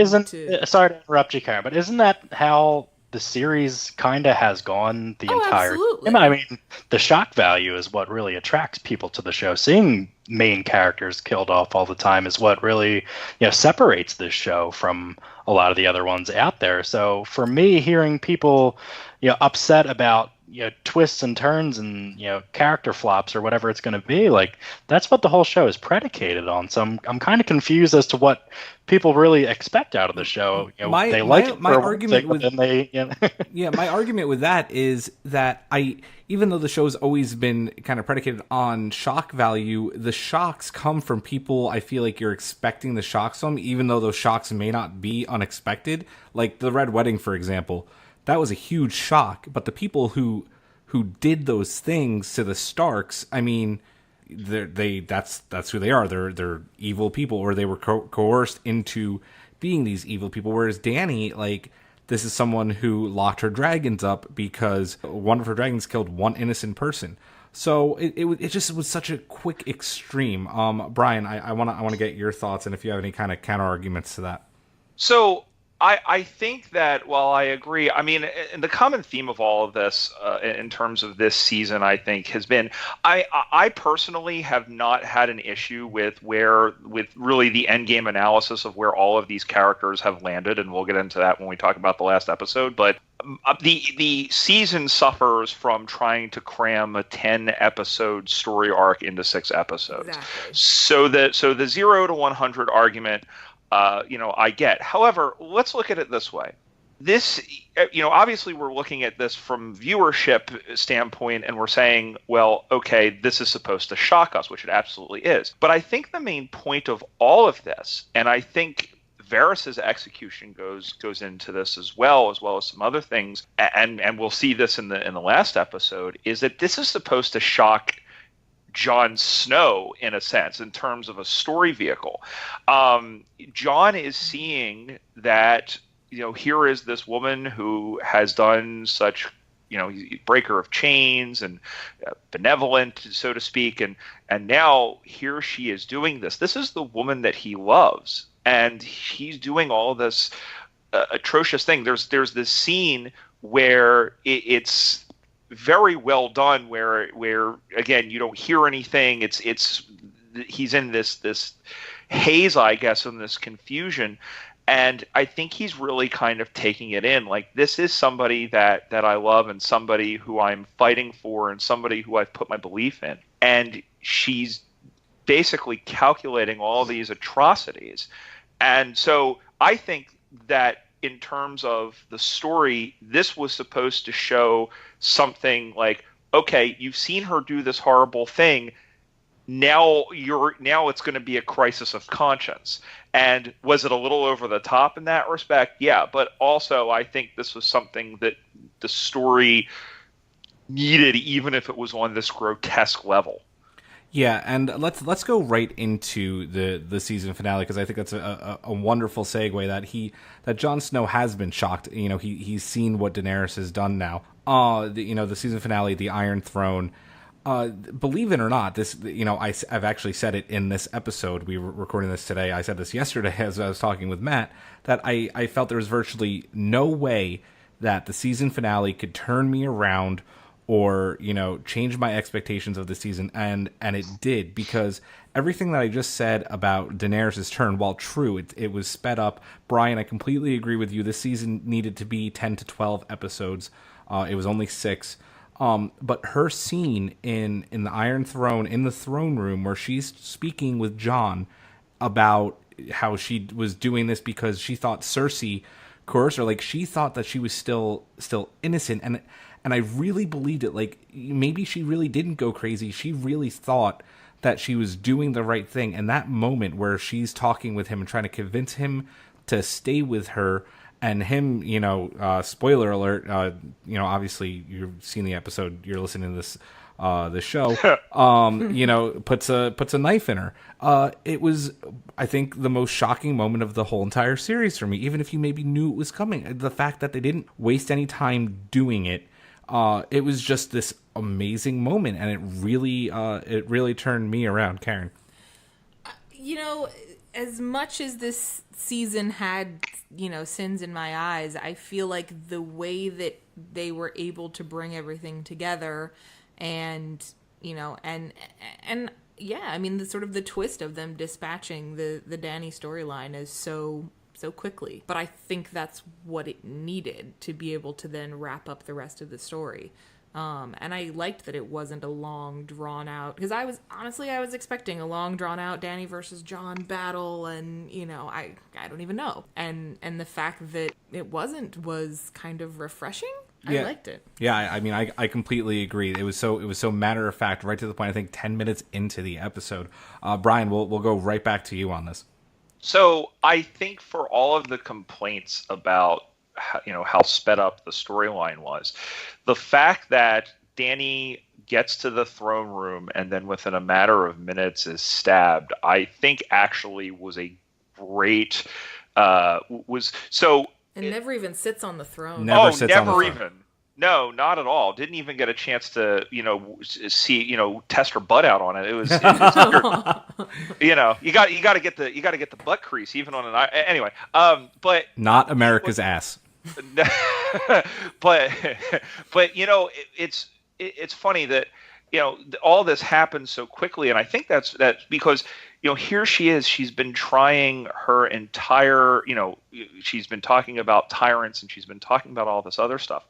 sorry to interrupt you, Karen, but isn't that how the series kind of has gone the entire absolutely. time? I mean, the shock value is what really attracts people to the show. Seeing main characters killed off all the time is what really, separates this show from a lot of the other ones out there. So for me, hearing people, upset about twists and turns and character flops or whatever it's going to be, like, that's what the whole show is predicated on. So I'm kind of confused as to what people really expect out of the show. My argument with that is that even though the show's always been kind of predicated on shock value, the shocks come from people I feel like you're expecting the shocks from, even though those shocks may not be unexpected. Like the Red Wedding, for example. That was a huge shock, but the people who did those things to the Starks, I mean, that's who they are. They're evil people, or they were coerced into being these evil people. Whereas Dany, like, this is someone who locked her dragons up because one of her dragons killed one innocent person. So it just was such a quick extreme. Brian, I want to get your thoughts, and if you have any kind of counter arguments to that. So I think that while I agree, I mean, and the common theme of all of this in terms of this season, I think, has been I personally have not had an issue with really the end game analysis of where all of these characters have landed, and we'll get into that when we talk about the last episode. But the season suffers from trying to cram a 10-episode story arc into 6 episodes. Exactly. So the 0 to 100 argument, I get. However, let's look at it this way. This, obviously we're looking at this from viewership standpoint, and we're saying, well, okay, this is supposed to shock us, which it absolutely is. But I think the main point of all of this, and I think Varys's execution goes into this as well as some other things, and we'll see this in the last episode, is that this is supposed to shock Jon Snow, in a sense, in terms of a story vehicle. Jon is seeing that, here is this woman who has done such, breaker of chains and benevolent, so to speak, and now here she is doing this. This is the woman that he loves, and he's doing all this atrocious thing. There's this scene where it's very well done, where again, you don't hear anything. He's in this haze, I guess, in this confusion, and I think he's really kind of taking it in. Like, this is somebody that I love, and somebody who I'm fighting for, and somebody who I've put my belief in, and she's basically calculating all these atrocities. And so I think that in terms of the story, this was supposed to show something like, okay, you've seen her do this horrible thing. Now it's going to be a crisis of conscience. And was it a little over the top in that respect? Yeah, but also I think this was something that the story needed, even if it was on this grotesque level. Yeah, and let's go right into the season finale, because I think that's a wonderful segue that Jon Snow has been shocked. He's seen what Daenerys has done now. The season finale, the Iron Throne. Believe it or not, this I've actually said it in this episode. We were recording this today. I said this yesterday as I was talking with Matt, that I felt there was virtually no way that the season finale could turn me around or change my expectations of the season, and it did, because everything that I just said about Daenerys' turn, while true, it was sped up. Brian, I completely agree with you. This season needed to be 10 to 12 episodes. It was only 6. But her scene in the Iron Throne, in the throne room, where she's speaking with Jon about how she was doing this because she thought Cersei coerced her, like she thought that she was still innocent, and I really believed it. Like, maybe she really didn't go crazy. She really thought that she was doing the right thing. And that moment where she's talking with him and trying to convince him to stay with her, and him, spoiler alert, obviously you've seen the episode, you're listening to this show, puts a knife in her. It was, I think, the most shocking moment of the whole entire series for me, even if you maybe knew it was coming. The fact that they didn't waste any time doing it, it was just this amazing moment, and it really turned me around. Karen. you know, as much as this season had, you know, sins in my eyes, I feel like the way that they were able to bring everything together and, you know, and yeah, I mean, the sort of the twist of them dispatching the Danny storyline is so quickly. But I think that's what it needed to be able to then wrap up the rest of the story. And I liked that it wasn't a long, drawn-out... Because I was expecting a long, drawn-out Danny versus John battle, and, you know, I don't even know. And the fact that it wasn't was kind of refreshing. I liked it. Yeah, I mean, I completely agree. It was so matter-of-fact, right to the point, I think 10 minutes into the episode. Brian, we'll go right back to you on this. So I think for all of the complaints about how sped up the storyline was, the fact that Danny gets to the throne room and then within a matter of minutes is stabbed, I think actually was a great and never even sits on the throne. Never even. No, not at all. Didn't even get a chance to, see, test her butt out on it. It was, you got to get the butt crease even on an anyway. But not America's ass. but it's funny that all this happened so quickly, and I think that's because here she is. She's been trying her entire, she's been talking about tyrants and she's been talking about all this other stuff.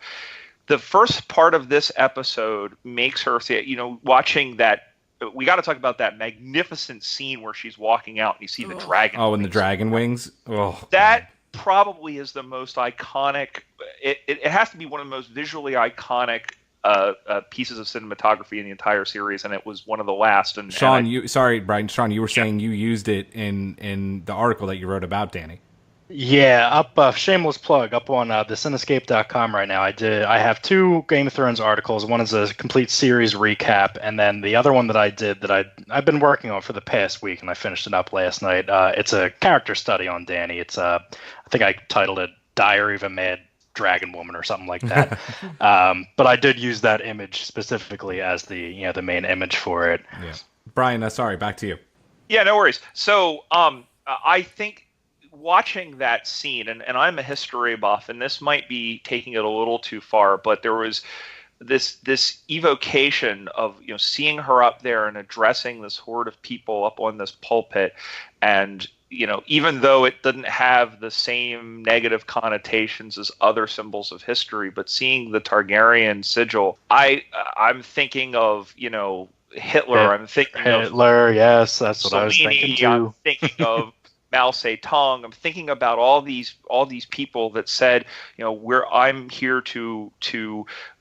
The first part of this episode makes her say, watching that. We got to talk about that magnificent scene where she's walking out and you see the dragon. Oh, and the dragon wings. Oh, that probably is the most iconic. It has to be one of the most visually iconic pieces of cinematography in the entire series, and it was one of the last. And Brian. Sean, you were saying you used it in the article that you wrote about Danny. Yeah, shameless plug, up on the Cinescape.com right now. I have two Game of Thrones articles. One is a complete series recap, and then the other one that I did that I've been working on for the past week, and I finished it up last night. It's a character study on Danny. It's I think I titled it "Diary of a Mad Dragon Woman" or something like that. But I did use that image specifically as the main image for it. Yeah, Brian. Sorry, back to you. Yeah, no worries. So I think, watching that scene, and I'm a history buff, and this might be taking it a little too far, but there was this evocation of seeing her up there and addressing this horde of people up on this pulpit, and even though it didn't have the same negative connotations as other symbols of history, but seeing the Targaryen sigil, I'm thinking of Hitler. I'm thinking Hitler. Yes, that's what Mussolini, I was thinking too. I'm thinking of Mao Zedong. I'm thinking about all these people that said, I'm here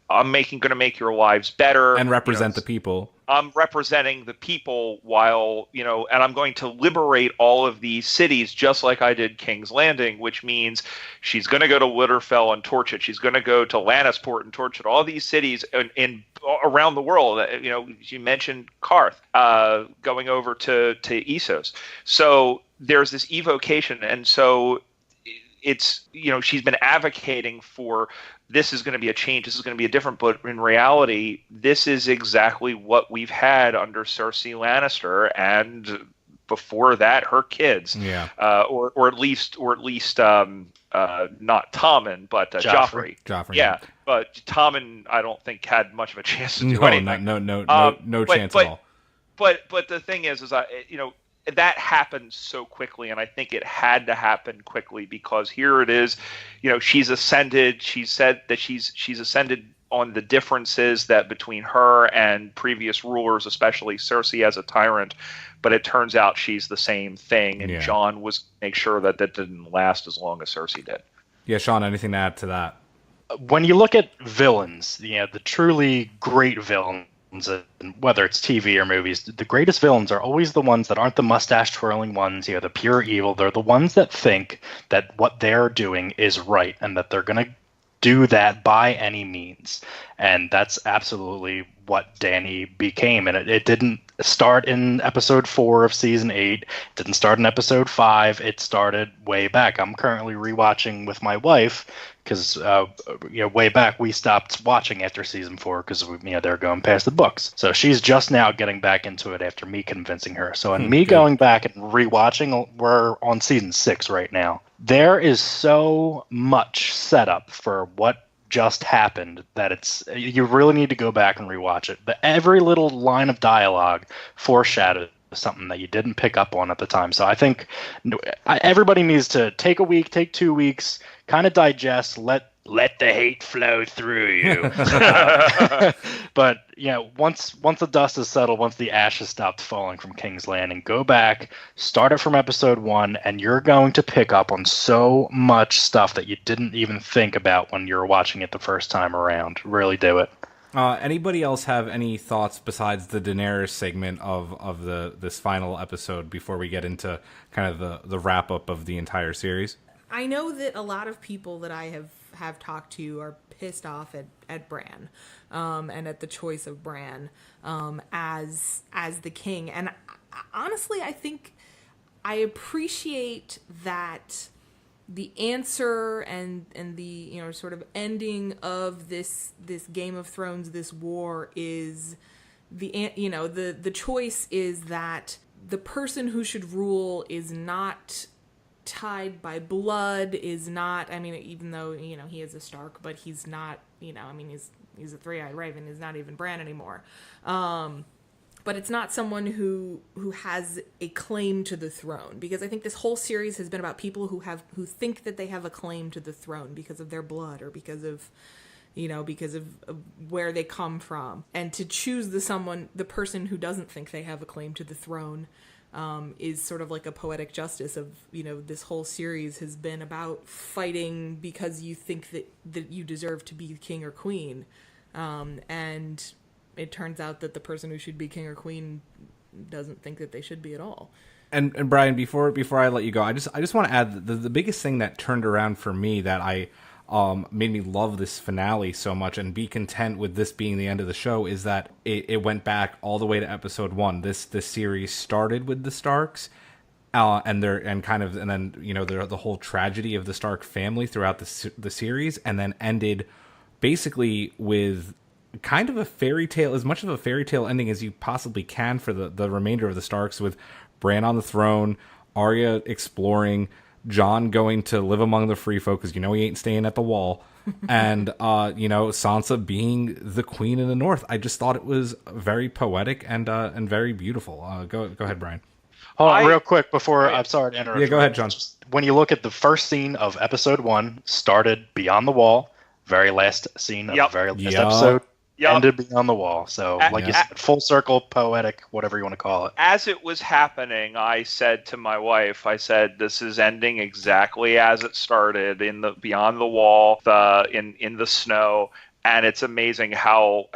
I'm going to make your lives better and represent the people. I'm representing the people while, and I'm going to liberate all of these cities just like I did King's Landing, which means she's going to go to Winterfell and torch it. She's going to go to Lannisport and torch it. All these cities in around the world. You mentioned Karth, going over to Essos. So there's this evocation, and so it's she's been advocating for, this is going to be a change, this is going to be a different, but in reality this is exactly what we've had under Cersei Lannister, and before that her kids. Or at least not Tommen, but Joffrey. Yeah, but Tommen I don't think had much of a chance to do anything. No chance at all. But the thing is that happened so quickly, and I think it had to happen quickly, because here it is, she's ascended. She said that she's ascended on the differences that between her and previous rulers, especially Cersei as a tyrant, but it turns out she's the same thing, and Jon was make sure that didn't last as long as Cersei did. Yeah, Sean, anything to add to that? When you look at villains, the truly great villains, whether it's TV or movies, the greatest villains are always the ones that aren't the mustache twirling ones, the pure evil. They're the ones that think that what they're doing is right and that they're going to do that by any means. And that's absolutely what Danny became. And it didn't start in episode 4 of season 8. It didn't start in episode 5. It started way back. I'm currently rewatching with my wife because way back we stopped watching after season 4 because they're going past the books. So she's just now getting back into it after me convincing her. So in me going back and rewatching, we're on season 6 right now. There is so much setup for what just happened that you really need to go back and rewatch it. But every little line of dialogue foreshadows something that you didn't pick up on at the time. So I think everybody needs to take a week, take 2 weeks, kind of digest, let the hate flow through you. But once the dust is settled, once the ashes stopped falling from King's Landing, go back, start it from episode 1, and you're going to pick up on so much stuff that you didn't even think about when you were watching it the first time around. Really do it. Anybody else have any thoughts besides the Daenerys segment of this final episode before we get into kind of the wrap up of the entire series? I know that a lot of people that I have talked to are pissed off at Bran, and at the choice of Bran as the king. And honestly, I think I appreciate that the answer and the sort of ending of this Game of Thrones, this war, is the choice is that the person who should rule is not tied by blood, is not, even though he is a Stark, but he's not, he's a three-eyed raven, he's not even Bran anymore. But it's not someone who has a claim to the throne, because I think this whole series has been about people who think that they have a claim to the throne because of their blood or because of where they come from. And to choose the person who doesn't think they have a claim to the throne is sort of like a poetic justice of, this whole series has been about fighting because you think that you deserve to be king or queen. And it turns out that the person who should be king or queen doesn't think that they should be at all. And Brian, before I let you go, I just want to add the biggest thing that turned around for me that I made me love this finale so much and be content with this being the end of the show is that it went back all the way to episode 1. This series started with the Starks, and then the whole tragedy of the Stark family throughout the series, and then ended basically with kind of a fairy tale, as much of a fairy tale ending as you possibly can for the remainder of the Starks, with Bran on the throne, Arya exploring, Jon going to live among the free folk because he ain't staying at the wall, and Sansa being the queen in the North. I just thought it was very poetic and very beautiful. Go ahead, Brian. Hold on, real quick before I'm sorry to interrupt. Yeah, go ahead, John. When you look at the first scene of episode 1, started beyond the wall. Very last scene of the very last episode. Ended beyond the wall. So, you said, full circle, poetic, whatever you want to call it. As it was happening, I said to my wife, this is ending exactly as it started, in the beyond the wall, in the snow, and it's amazing how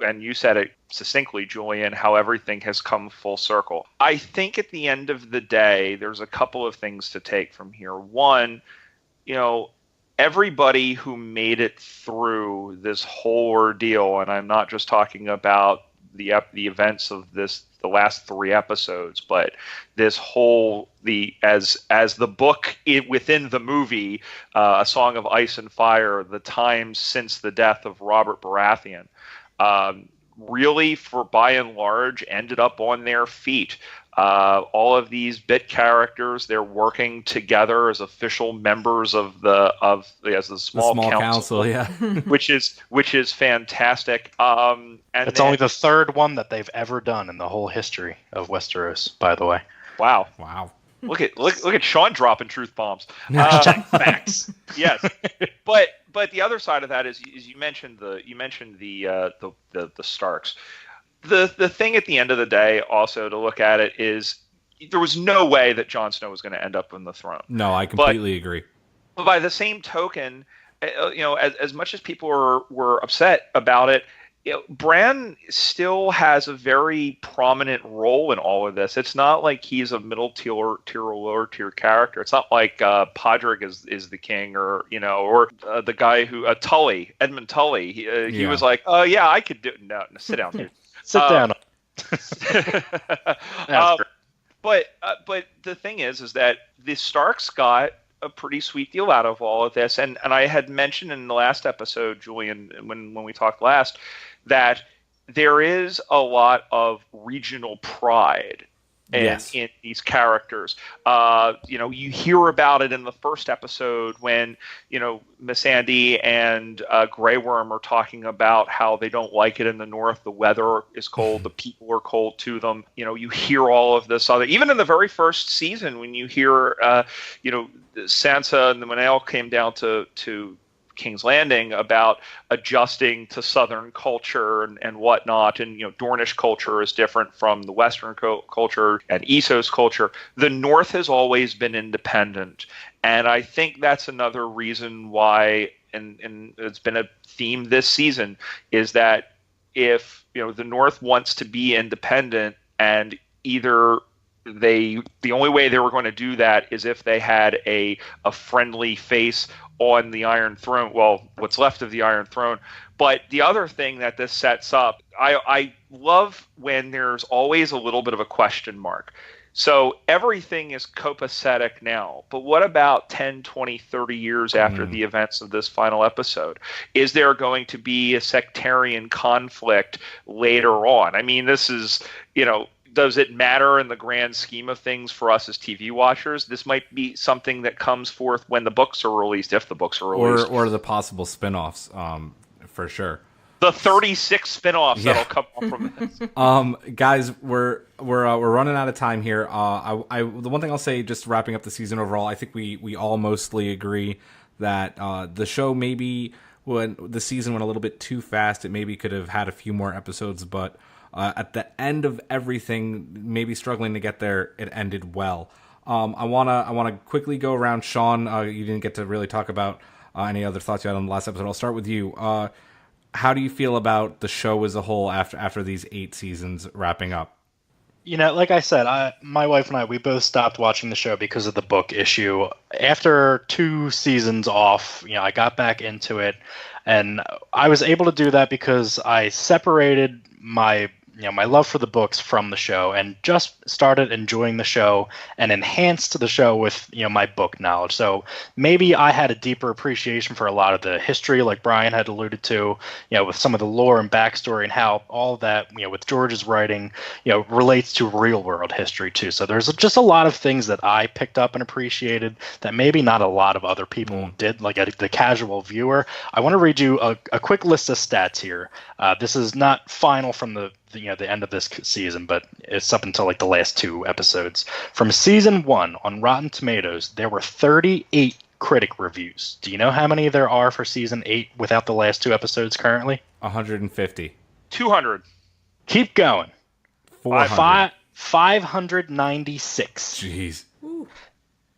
and you said it succinctly, Julian, how everything has come full circle. I think at the end of the day, there's a couple of things to take from here. One, everybody who made it through this whole ordeal, and I'm not just talking about the events of the last 3 episodes, but this whole as the book within the movie, A Song of Ice and Fire, the times since the death of Robert Baratheon, really, by and large, ended up on their feet. All of these bit characters, they're working together as official members of the small council, yeah, which is fantastic. And it's only the 3rd one that they've ever done in the whole history of Westeros, by the way. Wow. Look at Sean dropping truth bombs. Facts. Yes, but the other side of that is you mentioned the Starks. The thing at the end of the day, also to look at it, is there was no way that Jon Snow was going to end up on the throne. No, I completely agree. But by the same token, as much as people were upset about it, Bran still has a very prominent role in all of this. It's not like he's a middle tier or lower tier character. It's not like Podrick is the king, or the guy who Edmund Tully. He was like, oh yeah, I could do it. No, sit down, dude. Sit down. But the thing is that the Starks got a pretty sweet deal out of all of this. And I had mentioned in the last episode, Julian, when we talked last, that there is a lot of regional pride in these characters. You hear about it in the first episode when, Miss Andy and Grey Worm are talking about how they don't like it in the north. The weather is cold. The people are cold to them. You hear all of this other, even in the very first season when you hear, Sansa and the Manel came down to King's Landing about adjusting to Southern culture and whatnot, and Dornish culture is different from the Western culture and Essos culture. The North has always been independent, and I think that's another reason why, and it's been a theme this season, is that if the North wants to be independent, and either the only way they were going to do that is if they had a friendly face on the Iron Throne, well, what's left of the Iron Throne. But the other thing that this sets up, I love when there's always a little bit of a question mark. So everything is copacetic now, but what about 10, 20, 30 years after the events of this final episode? Is there going to be a sectarian conflict later on? I mean, this is, does it matter in the grand scheme of things for us as TV watchers? This might be something that comes forth when the books are released, if the books are released. Or the possible spin-offs, for sure. The 36 spin-offs that'll come up from this. Guys, we're running out of time here. The one thing I'll say, just wrapping up the season overall, I think we all mostly agree that the show maybe, when the season went a little bit too fast, it maybe could have had a few more episodes, but at the end of everything, maybe struggling to get there, it ended well. I wanna quickly go around. Sean, you didn't get to really talk about any other thoughts you had on the last episode. I'll start with you. How do you feel about the show as a whole after these 8 seasons wrapping up? Like I said, my wife and I, we both stopped watching the show because of the book issue. After 2 seasons off, I got back into it, and I was able to do that because I separated my love for the books from the show and just started enjoying the show and enhanced the show with, my book knowledge. So maybe I had a deeper appreciation for a lot of the history, like Brian had alluded to, with some of the lore and backstory and how all that, with George's writing, relates to real world history too. So there's just a lot of things that I picked up and appreciated that maybe not a lot of other people did, like the casual viewer. I want to read you a quick list of stats here. This is not final from the end of this season, but it's up until like the last 2 episodes. From season 1 on Rotten Tomatoes, there were 38 critic reviews. Do you know how many there are for season 8 without the last 2 episodes currently? 150. 200. Keep going. 400. 596. Jeez.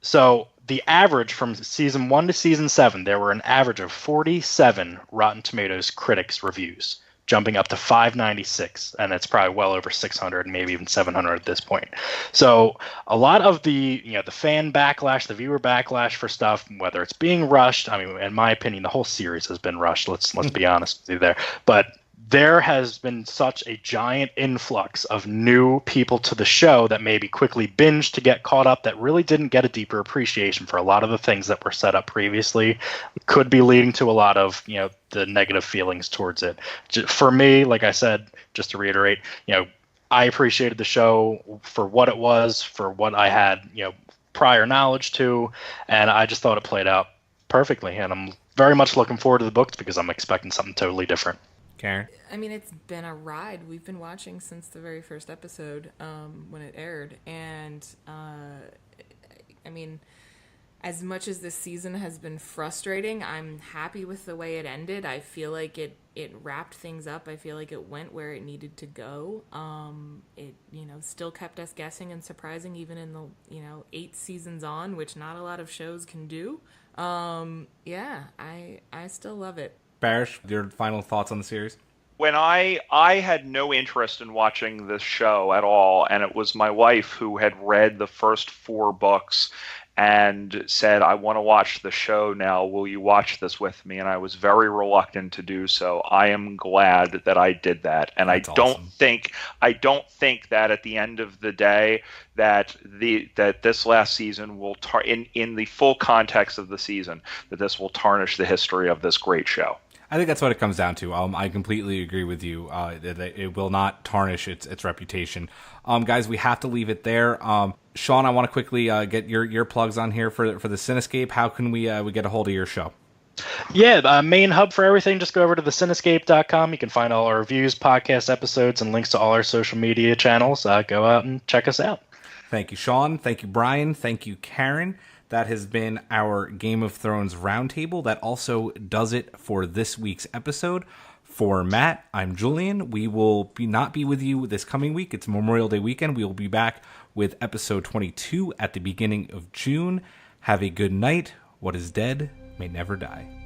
So the average from season 1 to season 7, there were an average of 47 Rotten Tomatoes critics reviews, jumping up to 596, and it's probably well over 600, maybe even 700 at this point. So a lot of the the fan backlash, the viewer backlash for stuff, whether it's being rushed, I mean, in my opinion, the whole series has been rushed. Let's be honest with you there, but there has been such a giant influx of new people to the show that maybe quickly binged to get caught up, that really didn't get a deeper appreciation for a lot of the things that were set up previously. Could be leading to a lot of, the negative feelings towards it. For me, like I said, just to reiterate, I appreciated the show for what it was, for what I had, prior knowledge to, and I just thought it played out perfectly. And I'm very much looking forward to the books because I'm expecting something totally different. Karen? I mean, it's been a ride. We've been watching since the very first episode when it aired. And, I mean, as much as this season has been frustrating, I'm happy with the way it ended. I feel like it wrapped things up. I feel like it went where it needed to go. It, still kept us guessing and surprising even in the, 8 seasons on, which not a lot of shows can do. Yeah, I still love it. Barrish, your final thoughts on the series? When I had no interest in watching this show at all, and it was my wife who had read the first 4 books and said, I want to watch the show now. Will you watch this with me? And I was very reluctant to do so. I am glad that I did that. And That's I don't awesome. think that at the end of the day that this last season will in the full context of the season, that this will tarnish the history of this great show. I think that's what it comes down to. I completely agree with you that it will not tarnish its reputation. Guys, we have to leave it there. Sean, I want to quickly get your plugs on here for the Cinescape. How can we get a hold of your show? Yeah, main hub for everything. Just go over to the Cinescape.com. You can find all our reviews, podcast episodes, and links to all our social media channels. Go out and check us out. Thank you, Sean. Thank you, Brian. Thank you, Karyn. That has been our Game of Thrones Roundtable. That also does it for this week's episode. For Matt, I'm Julian. We will not be with you this coming week. It's Memorial Day weekend. We will be back with episode 22 at the beginning of June. Have a good night. What is dead may never die.